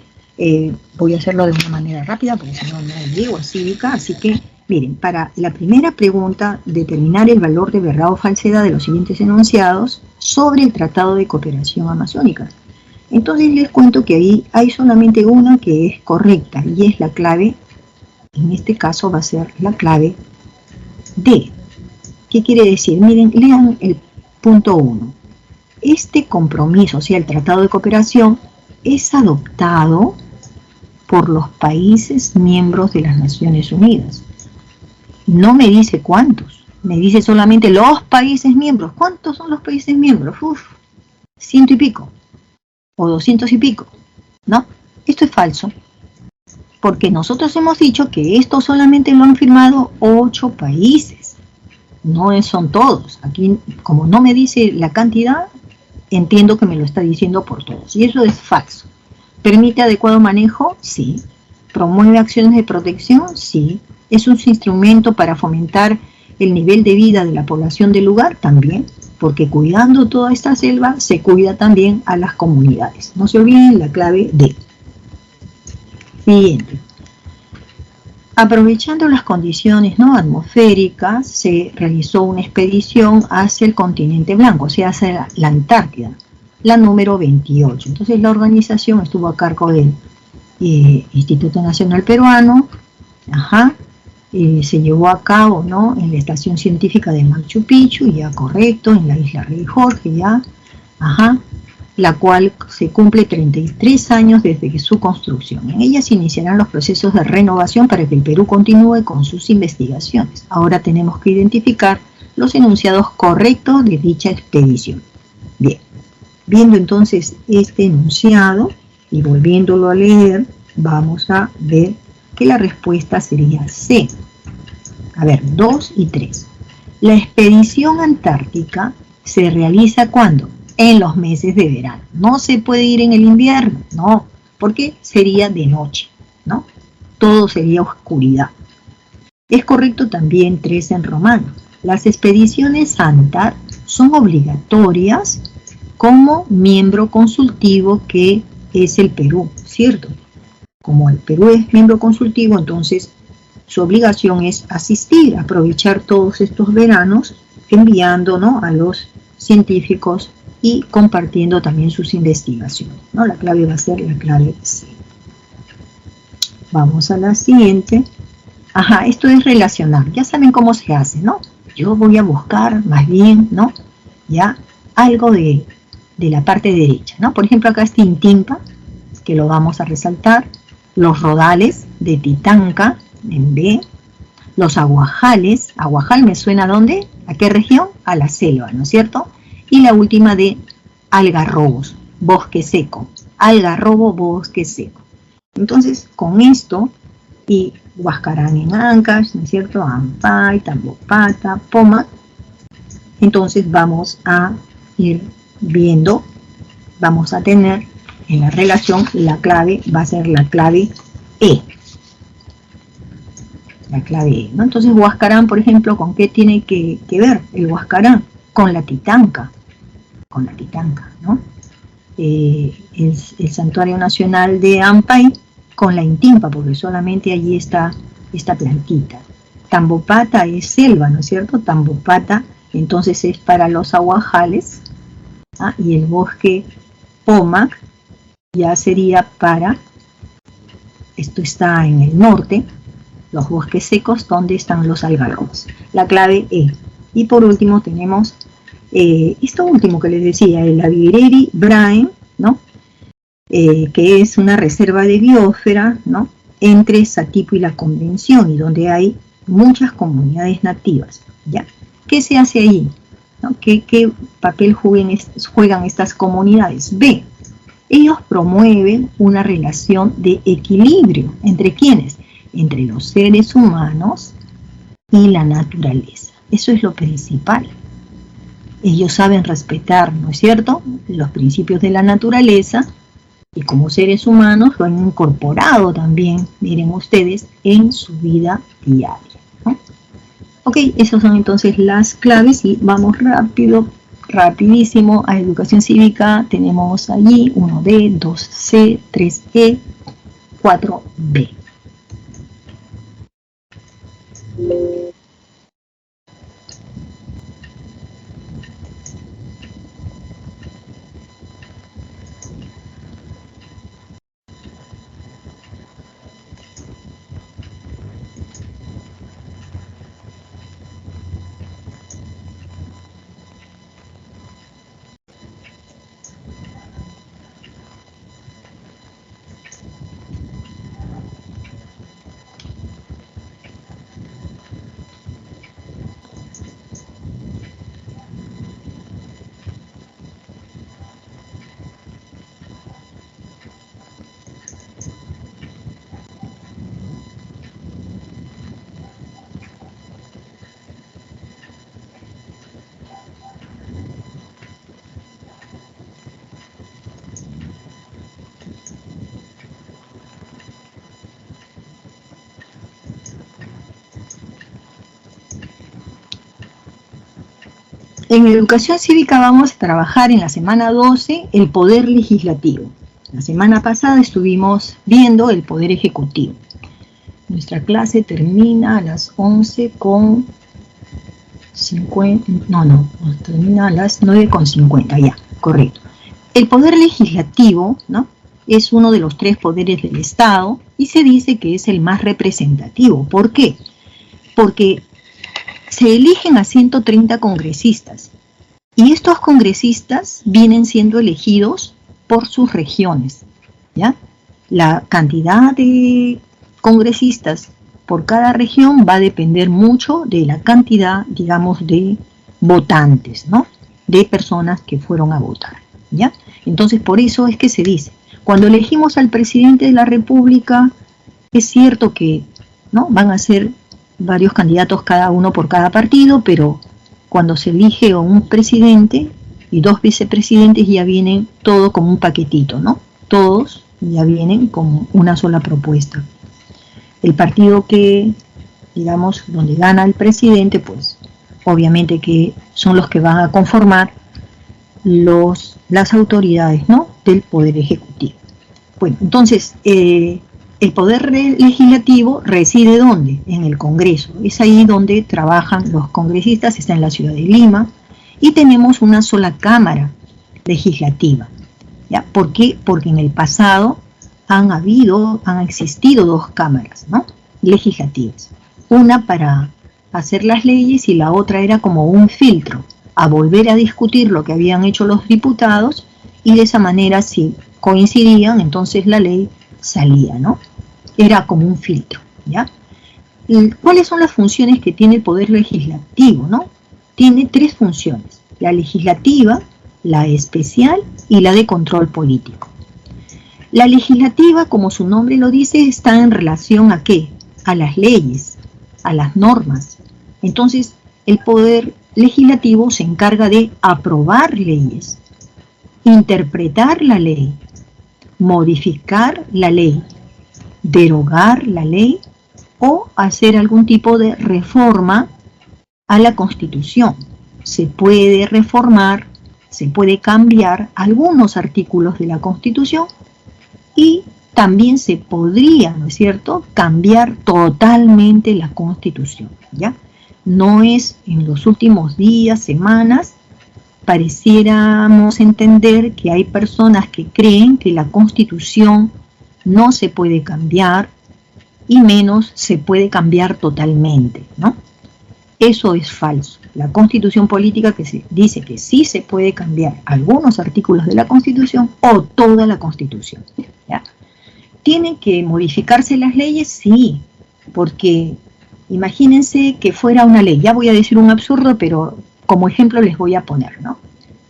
voy a hacerlo de una manera rápida, porque si no, no llego a cívica. Así que, miren, para la primera pregunta, determinar el valor de verdad o falsedad de los siguientes enunciados sobre el Tratado de Cooperación Amazónica. Entonces les cuento que ahí hay solamente una que es correcta, y es la clave, en este caso va a ser la clave D. ¿Qué quiere decir? Miren, lean el punto 1. Este compromiso, o sea, el Tratado de Cooperación, es adoptado por los países miembros de las Naciones Unidas. No me dice cuántos, me dice solamente los países miembros. ¿Cuántos son los países miembros? 100 y pico, o 200 y pico, ¿no? Esto es falso, porque nosotros hemos dicho que esto solamente lo han firmado 8 países, no son todos. Aquí, como no me dice la cantidad, entiendo que me lo está diciendo por todos, y eso es falso. ¿Permite adecuado manejo? Sí. ¿Promueve acciones de protección? Sí. ¿Es un instrumento para fomentar el nivel de vida de la población del lugar? También, porque cuidando toda esta selva se cuida también a las comunidades. No se olviden la clave D. Siguiente. Aprovechando las condiciones no atmosféricas, se realizó una expedición hacia el continente blanco, o sea, hacia la Antártida, la número 28. Entonces la organización estuvo a cargo del Instituto Nacional Peruano, se llevó a cabo, ¿no?, en la estación científica de Machu Picchu, ya correcto, en la isla Rey Jorge, ya, ajá, la cual se cumple 33 años desde su construcción. En ella se iniciarán los procesos de renovación para que el Perú continúe con sus investigaciones. Ahora tenemos que identificar los enunciados correctos de dicha expedición. Bien, viendo entonces este enunciado y volviéndolo a leer, vamos a ver que la respuesta sería C. A ver, 2 y 3. La expedición antártica se realiza ¿cuándo? En los meses de verano. No se puede ir en el invierno, no, porque sería de noche, ¿no? Todo sería oscuridad. Es correcto también 3 en romano. Las expediciones ANTAR son obligatorias como miembro consultivo que es el Perú, ¿cierto? Como el Perú es miembro consultivo, entonces su obligación es asistir, aprovechar todos estos veranos, enviando, ¿no?, a los científicos y compartiendo también sus investigaciones, ¿no? La clave va a ser la clave C. Vamos a la siguiente. Ajá, esto es relacionar. Ya saben cómo se hace, ¿no? Yo voy a buscar más bien, ¿no?, ya algo de la parte derecha, ¿no? Por ejemplo, acá está Intimpa, que lo vamos a resaltar. Los rodales de Titanca, en B. Los aguajales. Aguajal me suena ¿a dónde? ¿A qué región? A la selva, ¿no es cierto? Y la última de algarrobos, bosque seco. Algarrobo, bosque seco. Entonces, con esto, y Huascarán en Ancash, ¿no es cierto?, Ampay, Tambopata, Pomac, entonces vamos a ir viendo, vamos a tener en la relación, la clave va a ser la clave E. La clave E, ¿no? Entonces, Huascarán, por ejemplo, ¿con qué tiene que ver el Huascarán? Con la Titanca, ¿no? El Santuario Nacional de Ampay con la Intimpa, porque solamente allí está esta plantita. Tambopata es selva, ¿no es cierto? Tambopata, entonces es para los aguajales, ¿ah? Y el bosque Pomac ya sería para, esto está en el norte, los bosques secos, donde están los algarrobos. La clave E. Y por último tenemos esto último que les decía, el Aguirre Brain, ¿no? Que es una reserva de biosfera, ¿no?, entre Satipo y la Convención, y donde hay muchas comunidades nativas, ¿ya? ¿Qué se hace allí? ¿No? ¿Qué papel juegan estas comunidades? B. Ellos promueven una relación de equilibrio. ¿Entre quiénes? Entre los seres humanos y la naturaleza. Eso es lo principal. Ellos saben respetar, ¿no es cierto?, los principios de la naturaleza, y como seres humanos lo han incorporado también, miren ustedes, en su vida diaria, ¿no? Ok, esas son entonces las claves y vamos rapidísimo a educación cívica. Tenemos allí 1D, 2C, 3E, 4B. En educación cívica vamos a trabajar en la semana 12 el poder legislativo. La semana pasada estuvimos viendo el poder ejecutivo. Nuestra clase termina a las 11:50, termina a las 9:50, ya, correcto. El poder legislativo, ¿no?, es uno de los 3 poderes del Estado y se dice que es el más representativo. ¿Por qué? Porque se eligen a 130 congresistas y estos congresistas vienen siendo elegidos por sus regiones, ¿ya? La cantidad de congresistas por cada región va a depender mucho de la cantidad, digamos, de votantes, ¿no? De personas que fueron a votar, ¿ya? Entonces, por eso es que se dice, cuando elegimos al presidente de la República, es cierto que, ¿no?, van a ser varios candidatos cada uno por cada partido, pero cuando se elige a un presidente y 2 vicepresidentes ya vienen todo como un paquetito, ¿no? Todos ya vienen con una sola propuesta. El partido que, digamos, donde gana el presidente, pues obviamente que son los que van a conformar las autoridades, ¿no?, del Poder Ejecutivo. Bueno, entonces, el Poder Legislativo reside ¿dónde? En el Congreso. Es ahí donde trabajan los congresistas, está en la ciudad de Lima, y tenemos una sola Cámara Legislativa, ¿ya? ¿Por qué? Porque en el pasado han existido 2 cámaras, ¿no?, legislativas. Una para hacer las leyes y la otra era como un filtro, a volver a discutir lo que habían hecho los diputados, y de esa manera, si coincidían, entonces la ley salía, ¿no? Era como un filtro, ¿ya? ¿Cuáles son las funciones que tiene el Poder Legislativo, no? Tiene 3 funciones: la legislativa, la especial y la de control político. La legislativa, como su nombre lo dice, está en relación ¿a qué? A las leyes, a las normas. Entonces, el Poder Legislativo se encarga de aprobar leyes, interpretar la ley, modificar la ley, derogar la ley o hacer algún tipo de reforma a la Constitución. Se puede reformar, se puede cambiar algunos artículos de la Constitución y también se podría, ¿no es cierto?, cambiar totalmente la Constitución, ¿ya? No es en los últimos días, semanas, pareciéramos entender que hay personas que creen que la Constitución no se puede cambiar y menos se puede cambiar totalmente, ¿no? Eso es falso. La Constitución política que se dice que sí se puede cambiar algunos artículos de la Constitución o toda la Constitución, ¿ya? ¿Tienen que modificarse las leyes? Sí, porque imagínense que fuera una ley, ya voy a decir un absurdo, pero como ejemplo les voy a poner, ¿no?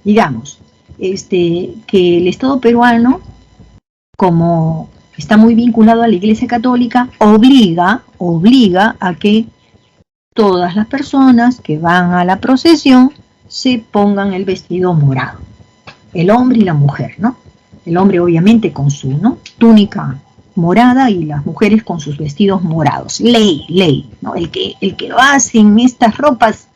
Digamos, que el Estado peruano, como está muy vinculado a la Iglesia Católica, obliga a que todas las personas que van a la procesión se pongan el vestido morado, el hombre y la mujer, ¿no? El hombre obviamente con su, ¿no?, túnica morada y las mujeres con sus vestidos morados. Ley, ¿no? El que lo hace en estas ropas,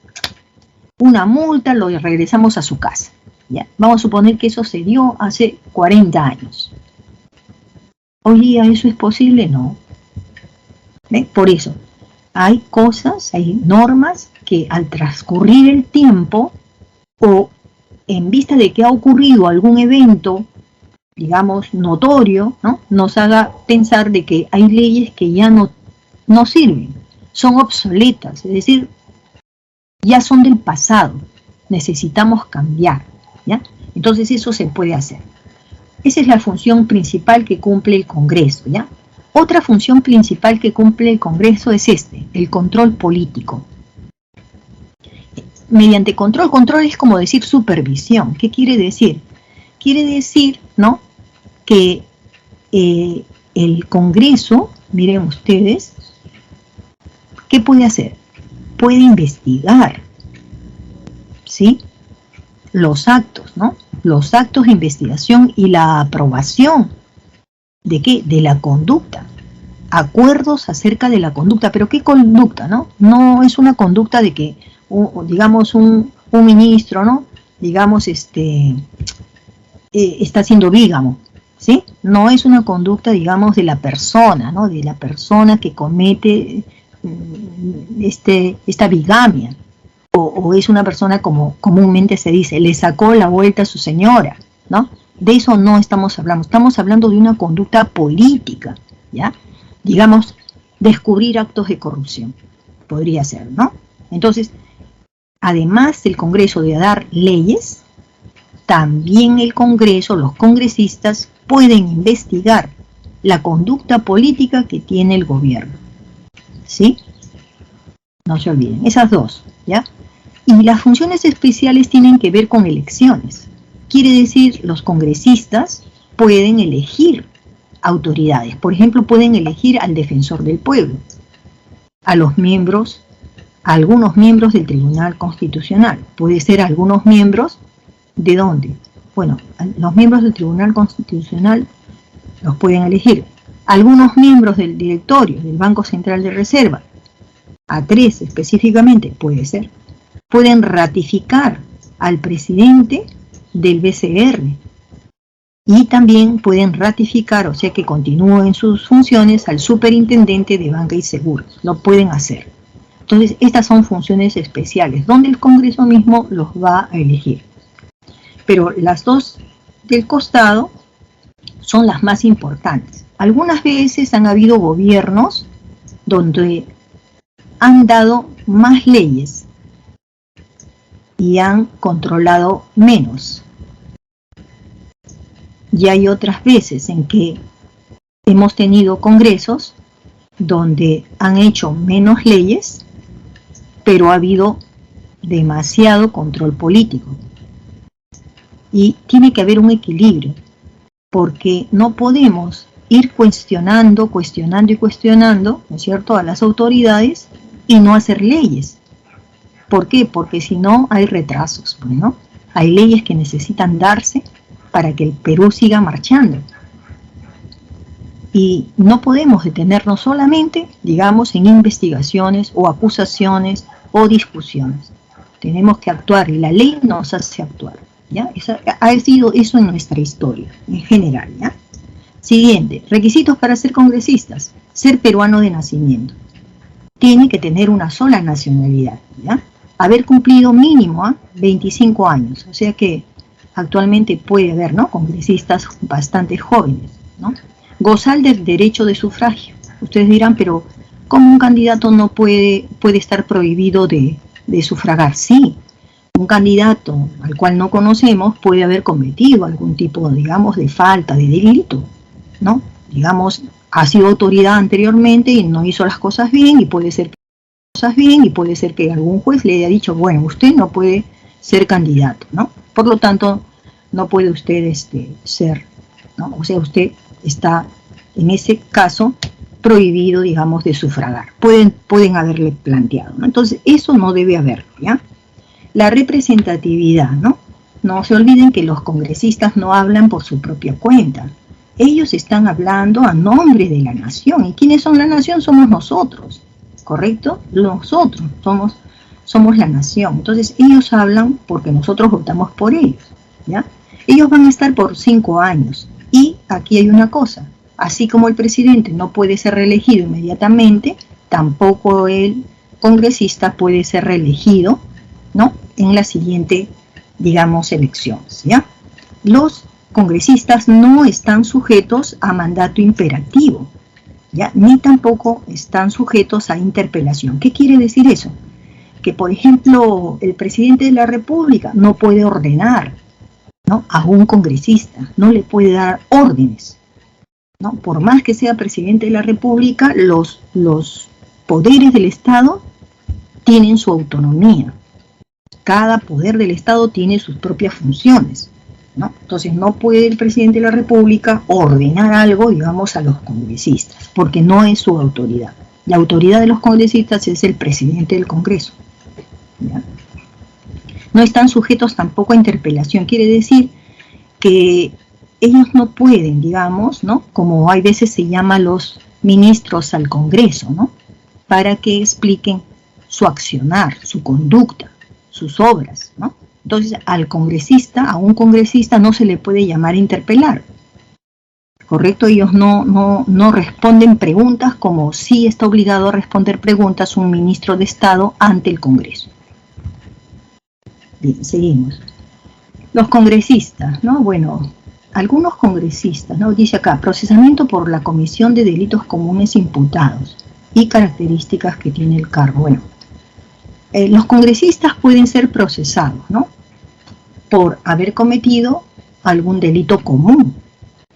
una multa, lo regresamos a su casa, ¿ya? Vamos a suponer que eso se dio hace 40 años. ¿Hoy día eso es posible? No. ¿Ve? Por eso, hay cosas, hay normas que al transcurrir el tiempo o en vista de que ha ocurrido algún evento, digamos, notorio, ¿no?, nos haga pensar de que hay leyes que ya no sirven, son obsoletas, es decir, ya son del pasado, necesitamos cambiar, ¿ya? Entonces eso se puede hacer. Esa es la función principal que cumple el Congreso, ¿ya? Otra función principal que cumple el Congreso es el control político. Mediante control es como decir supervisión. ¿Qué quiere decir? Quiere decir, ¿no?, que el Congreso, miren ustedes, ¿qué puede hacer? Puede investigar, ¿sí?, los actos, ¿no?, los actos de investigación y la aprobación ¿de qué? De la conducta, acuerdos acerca de la conducta. ¿Pero qué conducta, no? No es una conducta de que, digamos, un ministro, ¿no?, digamos, está siendo bígamo, ¿sí? No es una conducta, digamos, de la persona, ¿no?, de la persona que comete esta bigamia, o es una persona, como comúnmente se dice, le sacó la vuelta a su señora, ¿no? De eso no estamos hablando de una conducta política, ¿ya? Digamos, descubrir actos de corrupción. podría ser, ¿no? Entonces, además del Congreso de dar leyes, también el Congreso, los congresistas, pueden investigar la conducta política que tiene el gobierno. ¿Sí? No se olviden, esas dos, ¿ya? Y las funciones especiales tienen que ver con elecciones. Quiere decir, los congresistas pueden elegir autoridades. Por ejemplo, pueden elegir al defensor del pueblo, a algunos miembros del Tribunal Constitucional. Puede ser algunos miembros, ¿de dónde? Bueno, los miembros del Tribunal Constitucional los pueden elegir. Algunos miembros del directorio del Banco Central de Reserva, a 3 específicamente, puede ser. Pueden ratificar al presidente del BCR y también pueden ratificar, o sea que continúe en sus funciones, al superintendente de banca y seguros. Lo pueden hacer. Entonces, estas son funciones especiales, donde el Congreso mismo los va a elegir. Pero las dos del costado son las más importantes. Algunas veces han habido gobiernos donde han dado más leyes y han controlado menos. Y hay otras veces en que hemos tenido congresos donde han hecho menos leyes, pero ha habido demasiado control político. Y tiene que haber un equilibrio, porque no podemos ir cuestionando, ¿no es cierto?, a las autoridades y no hacer leyes. ¿Por qué? Porque si no hay retrasos, ¿no? Hay leyes que necesitan darse para que el Perú siga marchando. Y no podemos detenernos solamente, digamos, en investigaciones o acusaciones o discusiones. Tenemos que actuar y la ley nos hace actuar, ¿ya? Ha sido eso en nuestra historia, en general, ¿ya? Siguiente, requisitos para ser congresistas. Ser peruano de nacimiento. Tiene que tener una sola nacionalidad, ¿ya? Haber cumplido mínimo 25 años, o sea que actualmente puede haber, ¿no?, congresistas bastante jóvenes, ¿no? Gozar del derecho de sufragio. Ustedes dirán, pero ¿cómo un candidato no puede estar prohibido de sufragar? Sí, un candidato al cual no conocemos puede haber cometido algún tipo, digamos, de falta, de delito, ¿no? Digamos, ha sido autoridad anteriormente y no hizo las cosas bien, y puede ser que algún juez le haya dicho, bueno, usted no puede ser candidato, ¿no? Por lo tanto, no puede usted ser, ¿no? O sea, usted está, en ese caso, prohibido, digamos, de sufragar. Pueden haberle planteado, ¿no? Entonces, eso no debe haber, ¿ya? La representatividad, ¿no? No se olviden que los congresistas no hablan por su propia cuenta. Ellos están hablando a nombre de la nación. ¿Y quiénes son la nación? Somos nosotros, ¿correcto? Nosotros somos la nación. Entonces, ellos hablan porque nosotros votamos por ellos, ¿ya? Ellos van a estar por 5 años. Y aquí hay una cosa. Así como el presidente no puede ser reelegido inmediatamente, tampoco el congresista puede ser reelegido, ¿no?, en la siguiente, digamos, elecciones, ¿ya? Los congresistas no están sujetos a mandato imperativo, ¿ya?, ni tampoco están sujetos a interpelación. ¿Qué quiere decir eso? Que, por ejemplo, el presidente de la República no puede ordenar, ¿no?, a un congresista, no le puede dar órdenes, ¿no? Por más que sea presidente de la República, los poderes del Estado tienen su autonomía. Cada poder del Estado tiene sus propias funciones, ¿no? Entonces no puede el presidente de la República ordenar algo, digamos, a los congresistas, porque no es su autoridad. La autoridad de los congresistas es el presidente del Congreso, ¿ya? No están sujetos tampoco a interpelación, quiere decir que ellos no pueden, digamos, ¿no?, como hay veces se llama a los ministros al Congreso, ¿no?, para que expliquen su accionar, su conducta, sus obras, ¿no? Entonces, a un congresista no se le puede llamar a interpelar, ¿correcto? Ellos no responden preguntas como sí está obligado a responder preguntas un ministro de Estado ante el Congreso. Bien, seguimos. Los congresistas, ¿no? Bueno, algunos congresistas, ¿no? Dice acá, procesamiento por la comisión de delitos comunes imputados. y características que tiene el cargo. Bueno, los congresistas pueden ser procesados, ¿no?, por haber cometido algún delito común,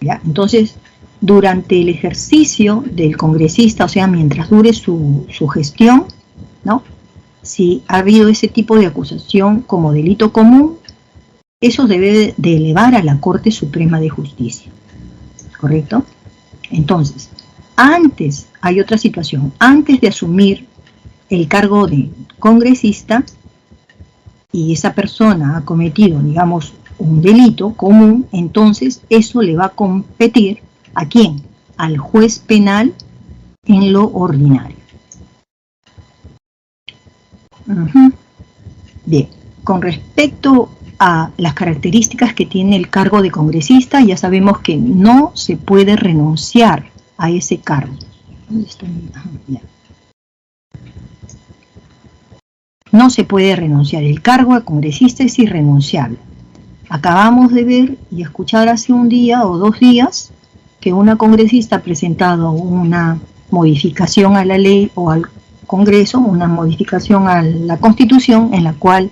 ¿ya? Entonces, durante el ejercicio del congresista, o sea, mientras dure su gestión, ¿no?, si ha habido ese tipo de acusación como delito común, eso debe de elevar a la Corte Suprema de Justicia, ¿correcto? Entonces, hay otra situación, antes de asumir el cargo de congresista y esa persona ha cometido, digamos, un delito común, entonces eso le va a competir ¿a quién? Al juez penal en lo ordinario. Bien, con respecto a las características que tiene el cargo de congresista, ya sabemos que no se puede renunciar a ese cargo. No se puede renunciar, el cargo de congresista es irrenunciable. Acabamos de ver y escuchar hace un día o 2 días que una congresista ha presentado una modificación a la ley o al Congreso, una modificación a la Constitución en la cual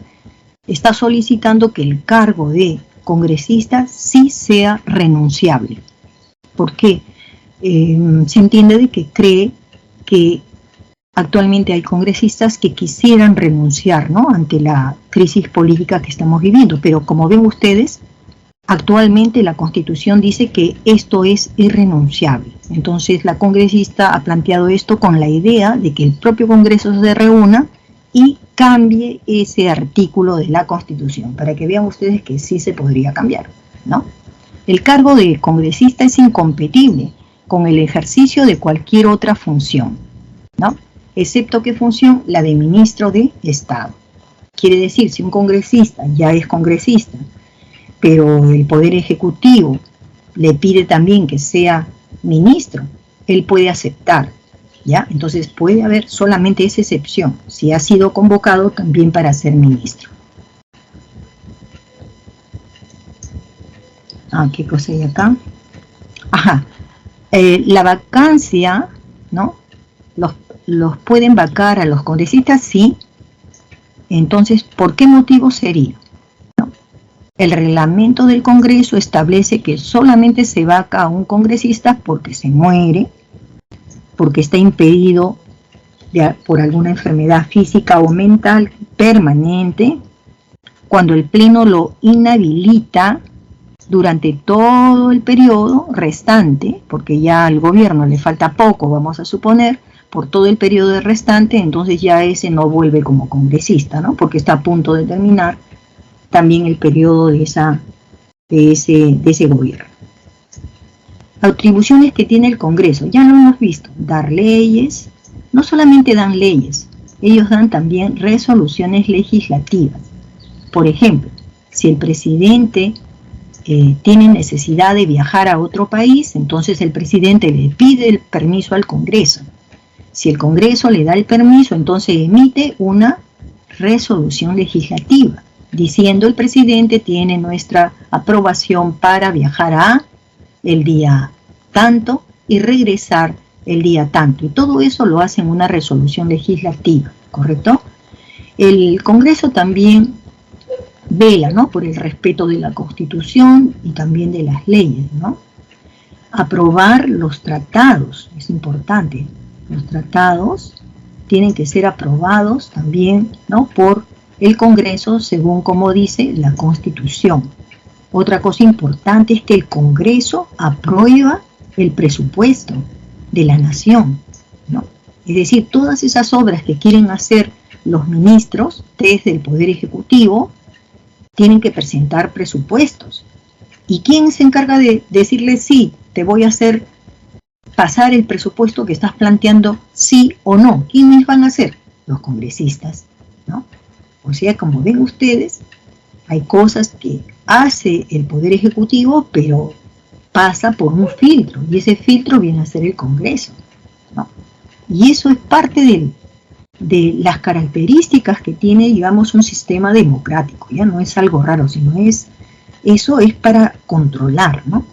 está solicitando que el cargo de congresista sí sea renunciable. ¿Por qué? Se entiende de que cree que actualmente hay congresistas que quisieran renunciar, ¿no?, ante la crisis política que estamos viviendo, pero como ven ustedes, actualmente la Constitución dice que esto es irrenunciable. Entonces la congresista ha planteado esto con la idea de que el propio Congreso se reúna y cambie ese artículo de la Constitución, para que vean ustedes que sí se podría cambiar, ¿no? El cargo de congresista es incompatible con el ejercicio de cualquier otra función, ¿no?, excepto qué función, la de ministro de Estado. Quiere decir, si un congresista ya es congresista, pero el Poder Ejecutivo le pide también que sea ministro, él puede aceptar, ¿ya? Entonces puede haber solamente esa excepción, si ha sido convocado también para ser ministro. ¿Qué cosa hay acá? La vacancia, ¿no?, los pueden vacar a los congresistas, sí. Entonces, ¿por qué motivo sería? ¿No? El reglamento del Congreso establece que solamente se vaca a un congresista porque se muere, porque está impedido por alguna enfermedad física o mental permanente, cuando el Pleno lo inhabilita durante todo el periodo restante, porque ya al gobierno le falta poco, vamos a suponer, por todo el periodo restante, entonces ya ese no vuelve como congresista, ¿no?, porque está a punto de terminar también el periodo de ese gobierno. Atribuciones que tiene el Congreso, ya lo hemos visto, dar leyes, no solamente dan leyes, ellos dan también resoluciones legislativas. Por ejemplo, si el presidente tiene necesidad de viajar a otro país, entonces el presidente le pide el permiso al Congreso. Si el Congreso le da el permiso, entonces emite una resolución legislativa, diciendo el presidente tiene nuestra aprobación para viajar a el día tanto y regresar el día tanto. Y todo eso lo hace en una resolución legislativa, ¿correcto? El Congreso también vela, ¿no?, por el respeto de la Constitución y también de las leyes, ¿no? Aprobar los tratados, es importante. Los tratados tienen que ser aprobados también, ¿no?, por el Congreso según como dice la Constitución. Otra cosa importante es que el Congreso aprueba el presupuesto de la nación, ¿no? Es decir, todas esas obras que quieren hacer los ministros desde el Poder Ejecutivo tienen que presentar presupuestos. ¿Y quién se encarga de decirle sí, te voy a hacer pasar el presupuesto que estás planteando, sí o no? ¿Quiénes van a hacer? Los congresistas, ¿no? O sea, como ven ustedes, hay cosas que hace el Poder Ejecutivo, pero pasa por un filtro, y ese filtro viene a ser el Congreso, ¿no? Y eso es parte de las características que tiene, digamos, un sistema democrático. Ya no es algo raro, sino eso es para controlar, ¿no?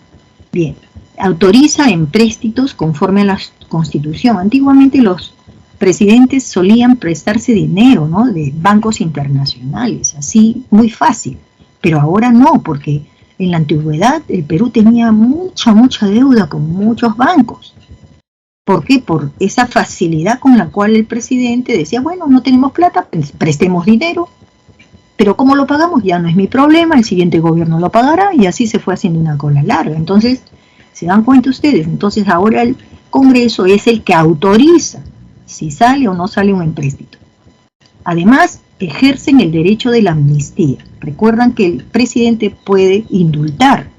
Bien. Autoriza empréstitos conforme a la Constitución. Antiguamente los presidentes solían prestarse dinero, ¿no?, de bancos internacionales, así muy fácil, pero ahora no, porque en la antigüedad el Perú tenía mucha deuda con muchos bancos. ¿Por qué? Por esa facilidad con la cual el presidente decía, bueno, no tenemos plata, pues prestemos dinero, pero ¿cómo lo pagamos? Ya no es mi problema, el siguiente gobierno lo pagará, y así se fue haciendo una cola larga. Entonces, ¿se dan cuenta ustedes? Entonces ahora el Congreso es el que autoriza si sale o no sale un empréstito. Además, ejercen el derecho de la amnistía. Recuerdan que el presidente puede indultar,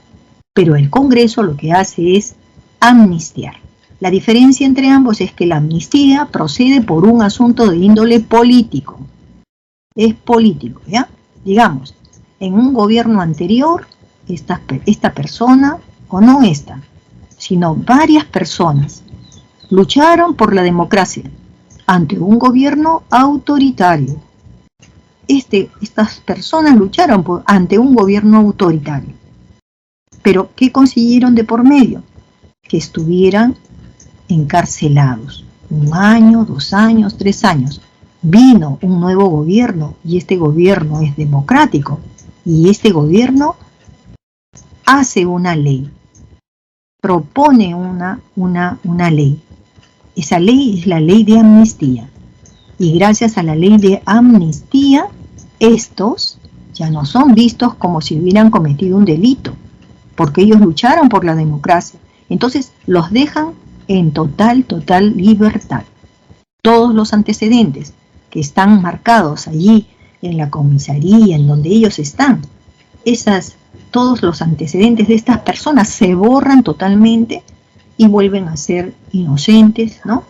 pero el Congreso lo que hace es amnistiar. La diferencia entre ambos es que la amnistía procede por un asunto de índole político. Es político, ¿ya? Digamos, en un gobierno anterior, esta persona, o no esta, sino varias personas, lucharon por la democracia ante un gobierno autoritario. Estas personas lucharon ante un gobierno autoritario. Pero, ¿qué consiguieron de por medio? Que estuvieran encarcelados. 1 año, 2 años, 3 años. Vino un nuevo gobierno y este gobierno es democrático. Y este gobierno hace una ley. Propone una ley. Esa ley es la ley de amnistía. Y gracias a la ley de amnistía, estos ya no son vistos como si hubieran cometido un delito, porque ellos lucharon por la democracia. Entonces los dejan en total libertad. Todos los antecedentes que están marcados allí en la comisaría, en donde ellos están, todos los antecedentes de estas personas se borran totalmente y vuelven a ser inocentes, ¿no?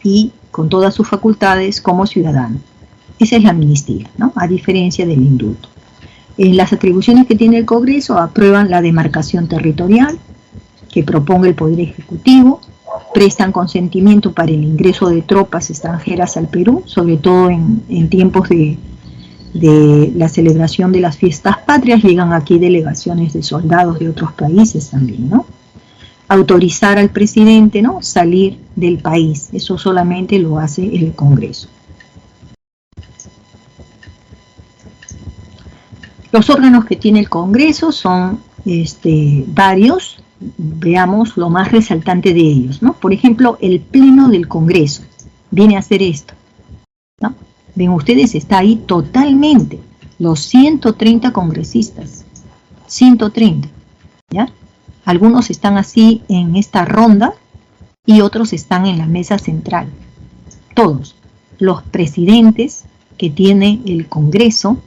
Y con todas sus facultades como ciudadanos. Esa es la amnistía, ¿no?, a diferencia del indulto. En las atribuciones que tiene el Congreso aprueban la demarcación territorial que proponga el Poder Ejecutivo, prestan consentimiento para el ingreso de tropas extranjeras al Perú, sobre todo en tiempos de la celebración de las fiestas patrias. Llegan aquí delegaciones de soldados de otros países también, ¿no? Autorizar al presidente, ¿no?, salir del país, eso solamente lo hace el Congreso. Los órganos que tiene el Congreso son varios. Veamos lo más resaltante de ellos, ¿no? Por ejemplo, el Pleno del Congreso viene a hacer esto, ¿no? Ven ustedes, está ahí totalmente, los 130 congresistas, 130, ¿ya? Algunos están así en esta ronda y otros están en la mesa central. Todos, los presidentes que tiene el Congreso,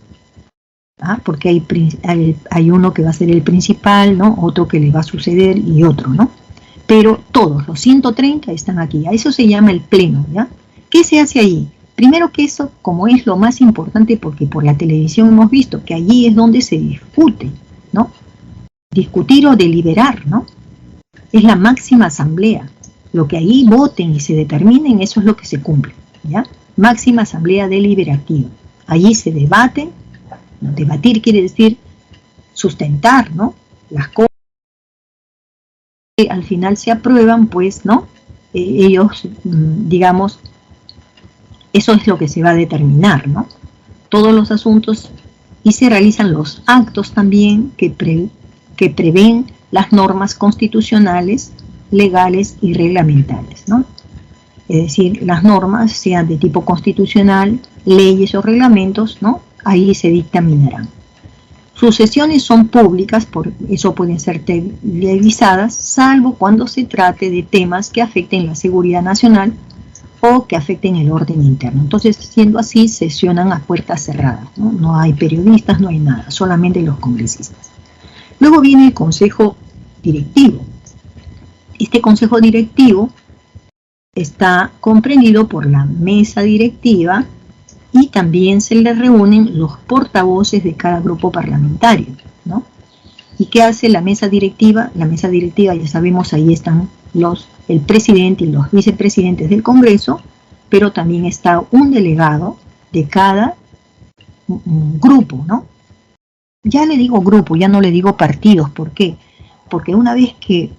porque hay uno que va a ser el principal, ¿no?, otro que le va a suceder y otro, ¿no? Pero todos, los 130 están aquí. A eso se llama el Pleno, ¿ya? ¿Qué se hace allí? Primero que eso, como es lo más importante, porque por la televisión hemos visto que allí es donde se discute, ¿no? Discutir o deliberar, ¿no? Es la máxima asamblea. Lo que ahí voten y se determinen, eso es lo que se cumple, ¿ya? Máxima asamblea deliberativa. Allí se debaten. Debatir quiere decir sustentar, ¿no?, las cosas que al final se aprueban, pues, ¿no? Ellos, digamos, eso es lo que se va a determinar, ¿no? Todos los asuntos, y se realizan los actos también que prevén las normas constitucionales, legales y reglamentarias, ¿no? Es decir, las normas, sean de tipo constitucional, leyes o reglamentos, ¿no?, ahí se dictaminarán. Sus sesiones son públicas, por eso pueden ser televisadas, salvo cuando se trate de temas que afecten la seguridad nacional o que afecten el orden interno. Entonces, siendo así, sesionan a puertas cerradas, ¿no? No hay periodistas, no hay nada, solamente los congresistas. Luego viene el Consejo Directivo. Este Consejo Directivo está comprendido por la mesa directiva y también se le reúnen los portavoces de cada grupo parlamentario, ¿no? ¿Y qué hace la mesa directiva? La mesa directiva, ya sabemos, ahí están el presidente y los vicepresidentes del Congreso, pero también está un delegado de cada grupo, ¿no? Ya le digo grupo, ya no le digo partidos. ¿Por qué? Porque una vez que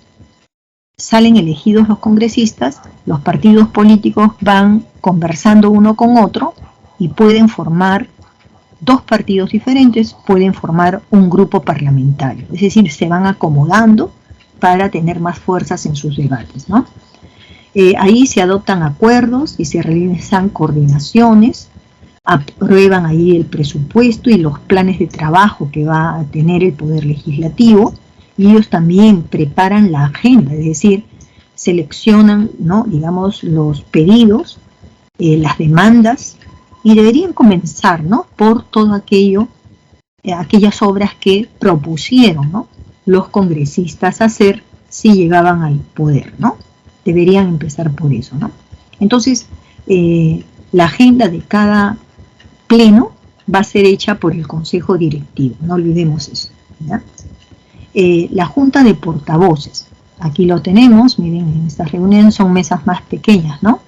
salen elegidos los congresistas, los partidos políticos van conversando uno con otro y pueden formar dos partidos diferentes, pueden formar un grupo parlamentario. Es decir, se van acomodando para tener más fuerzas en sus debates, ¿no? Ahí se adoptan acuerdos y se realizan coordinaciones, aprueban ahí el presupuesto y los planes de trabajo que va a tener el Poder Legislativo, y ellos también preparan la agenda, es decir, seleccionan, ¿no?, digamos, los pedidos, las demandas, y deberían comenzar, ¿no?, por todo aquello, aquellas obras que propusieron, ¿no?, los congresistas hacer si llegaban al poder, ¿no? Deberían empezar por eso, ¿no? Entonces, la agenda de cada pleno va a ser hecha por el Consejo Directivo, no olvidemos eso, ¿ya? La Junta de Portavoces, aquí lo tenemos, miren, en estas reuniones son mesas más pequeñas, ¿no?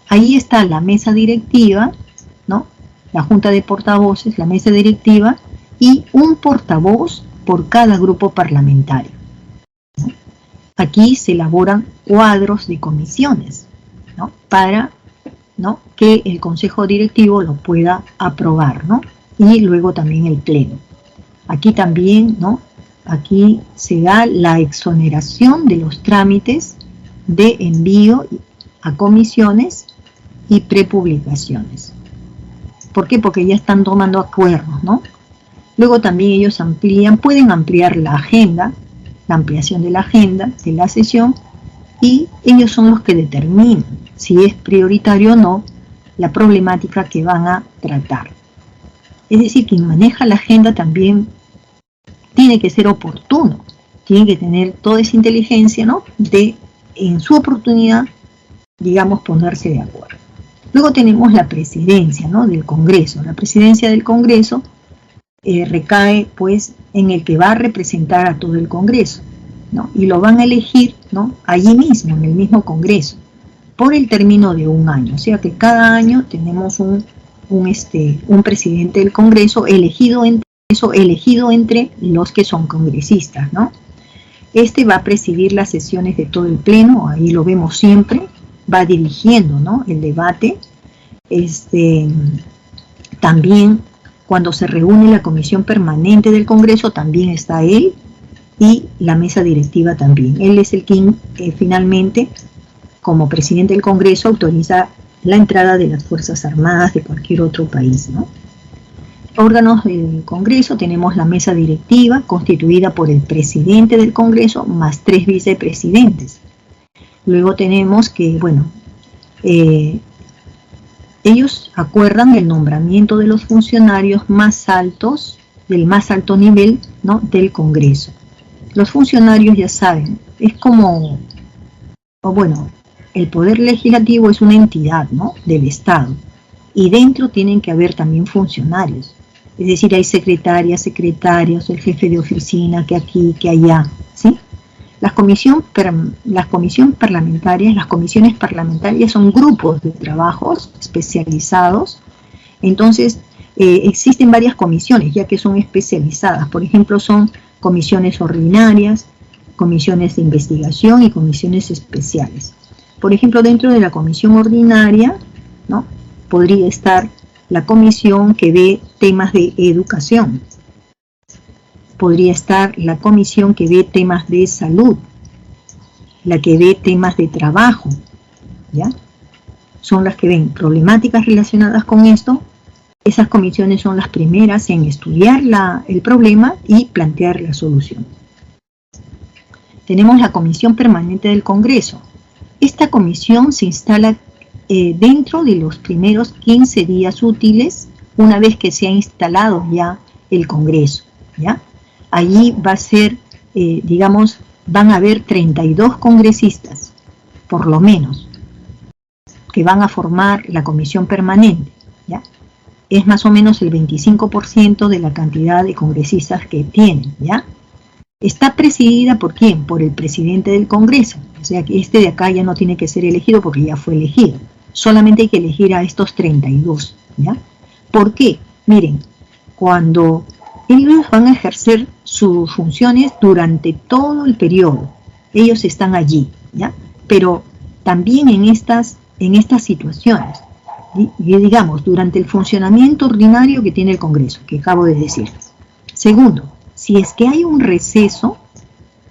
Ahí está la mesa directiva, ¿no? La Junta de Portavoces, la mesa directiva, y un portavoz por cada grupo parlamentario, ¿no? Aquí se elaboran cuadros de comisiones, ¿no?, para, ¿no?, que el Consejo Directivo lo pueda aprobar, ¿no?, y luego también el Pleno. Aquí también, ¿no?, aquí se da la exoneración de los trámites de envío a comisiones y prepublicaciones. ¿Por qué? Porque ya están tomando acuerdos, ¿no? Luego también ellos pueden ampliar la agenda, la ampliación de la agenda de la sesión, y ellos son los que determinan si es prioritario o no la problemática que van a tratar. Es decir, quien maneja la agenda también tiene que ser oportuno, tiene que tener toda esa inteligencia, ¿no?, de en su oportunidad, digamos, ponerse de acuerdo. Luego tenemos la presidencia, ¿no?, del Congreso. La presidencia del Congreso recae, pues, en el que va a representar a todo el Congreso, ¿no?, y lo van a elegir, ¿no?, allí mismo, en el mismo Congreso, por el término de un año. O sea que cada año tenemos un presidente del Congreso elegido entre los que son congresistas, ¿no? Este va a presidir las sesiones de todo el Pleno, ahí lo vemos siempre, va dirigiendo, ¿no?, el debate. También cuando se reúne la Comisión Permanente del Congreso, también está él, y la mesa directiva también. Él es el quien finalmente, como presidente del Congreso, autoriza la entrada de las Fuerzas Armadas de cualquier otro país, ¿no? Órganos del Congreso, tenemos la mesa directiva, constituida por el presidente del Congreso, más 3 vicepresidentes. Luego tenemos que, bueno, ellos acuerdan el nombramiento de los funcionarios más altos, del más alto nivel, ¿no?, del Congreso. Los funcionarios, ya saben, es como, bueno, el Poder Legislativo es una entidad, ¿no?, del Estado, y dentro tienen que haber también funcionarios. Es decir, hay secretarios, el jefe de oficina, que aquí, que allá, ¿sí? Las comisiones parlamentarias son grupos de trabajos especializados. Entonces, existen varias comisiones, ya que son especializadas. Por ejemplo, son comisiones ordinarias, comisiones de investigación y comisiones especiales. Por ejemplo, dentro de la comisión ordinaria, ¿no?, podría estar la comisión que ve temas de educación. Podría estar la comisión que ve temas de salud, la que ve temas de trabajo, ¿ya? Son las que ven problemáticas relacionadas con esto. Esas comisiones son las primeras en estudiar el problema y plantear la solución. Tenemos la Comisión Permanente del Congreso. Esta comisión se instala dentro de los primeros 15 días útiles, una vez que se ha instalado ya el Congreso, ¿ya? Allí va a ser, digamos, van a haber 32 congresistas, por lo menos, que van a formar la comisión permanente, ¿ya? Es más o menos el 25% de la cantidad de congresistas que tienen, ¿ya? Está presidida ¿por quién? Por el presidente del Congreso. O sea que este de acá ya no tiene que ser elegido porque ya fue elegido. Solamente hay que elegir a estos 32, ¿ya? ¿Por qué? Miren, cuando ellos van a ejercer sus funciones durante todo el periodo, ellos están allí, ¿ya? Pero también en estas situaciones, digamos, durante el funcionamiento ordinario que tiene el Congreso, que acabo de decirles. Segundo, si es que hay un receso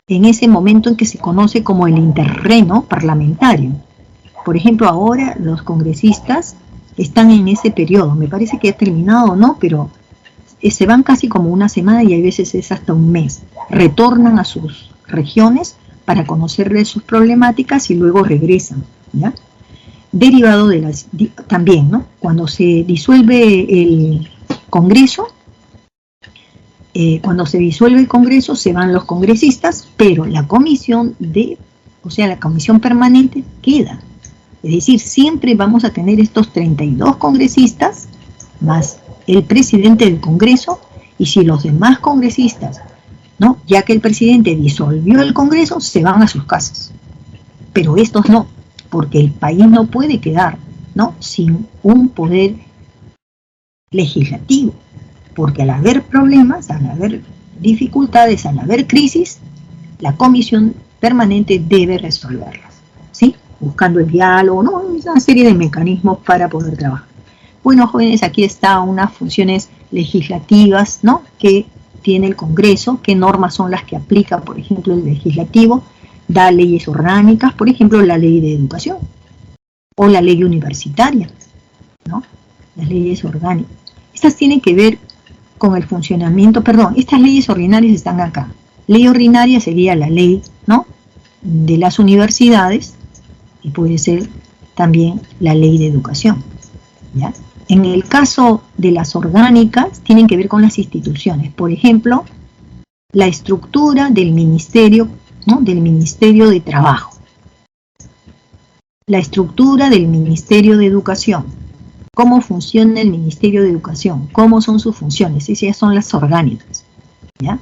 en ese momento en que se conoce como el interreno parlamentario. Por ejemplo, ahora los congresistas están en ese periodo, me parece que ha terminado o no, pero se van casi como una semana y hay veces es hasta un mes. Retornan a sus regiones para conocerles sus problemáticas y luego regresan, ¿ya? Derivado de las, también, ¿no? Cuando se disuelve el Congreso, se van los congresistas, pero la comisión la comisión permanente queda. Es decir, siempre vamos a tener estos 32 congresistas, más el presidente del Congreso, y si los demás congresistas, ¿no?, ya que el presidente disolvió el Congreso, se van a sus casas. Pero estos no, porque el país no puede quedar, ¿no?, sin un poder legislativo, porque al haber problemas, al haber dificultades, al haber crisis, la comisión permanente debe resolverlas, ¿sí?, buscando el diálogo, ¿no?, una serie de mecanismos para poder trabajar. Bueno, jóvenes, aquí están unas funciones legislativas, ¿no?, que tiene el Congreso, qué normas son las que aplica, por ejemplo, el legislativo, da leyes orgánicas, por ejemplo, la ley de educación, o la ley universitaria, ¿no?, las leyes orgánicas. Estas tienen que ver con el funcionamiento, estas leyes ordinarias están acá. Ley ordinaria sería la ley, ¿no?, de las universidades, y puede ser también la ley de educación, ¿ya? En el caso de las orgánicas, tienen que ver con las instituciones. Por ejemplo, la estructura del ministerio, ¿no?, del Ministerio de Trabajo. La estructura del Ministerio de Educación. Cómo funciona el Ministerio de Educación, cómo son sus funciones. Esas son las orgánicas, ¿ya?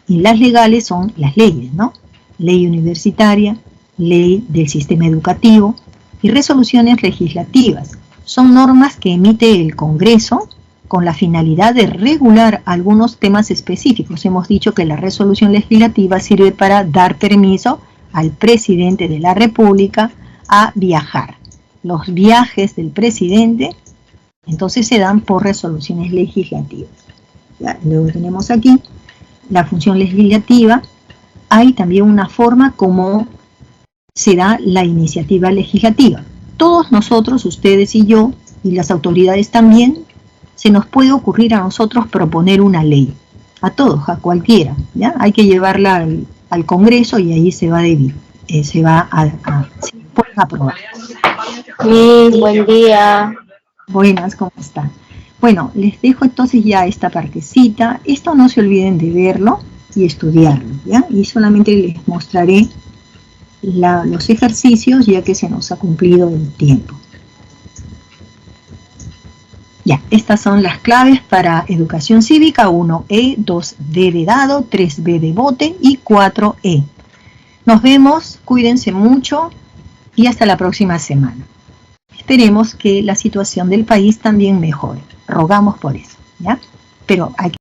Y las legales son las leyes, ¿no? Ley universitaria, ley del sistema educativo y resoluciones legislativas. Son normas que emite el Congreso con la finalidad de regular algunos temas específicos. Hemos dicho que la resolución legislativa sirve para dar permiso al presidente de la República a viajar. Los viajes del presidente, entonces, se dan por resoluciones legislativas. Ya, luego tenemos aquí la función legislativa. Hay también una forma como se da la iniciativa legislativa. Todos nosotros, ustedes y yo, y las autoridades también, se nos puede ocurrir a nosotros proponer una ley. A todos, a cualquiera, ¿ya? Hay que llevarla al Congreso y ahí se va a aprobar. Sí, buen día. Buenas, ¿cómo están? Bueno, les dejo entonces ya esta partecita. Esto no se olviden de verlo y estudiarlo, ¿ya? Y solamente les mostraré los ejercicios, ya que se nos ha cumplido el tiempo. Ya, estas son las claves para educación cívica: 1E, 2D de dado, 3B de bote y 4E. Nos vemos, cuídense mucho y hasta la próxima semana. Esperemos que la situación del país también mejore. Rogamos por eso, ¿ya? Pero hay que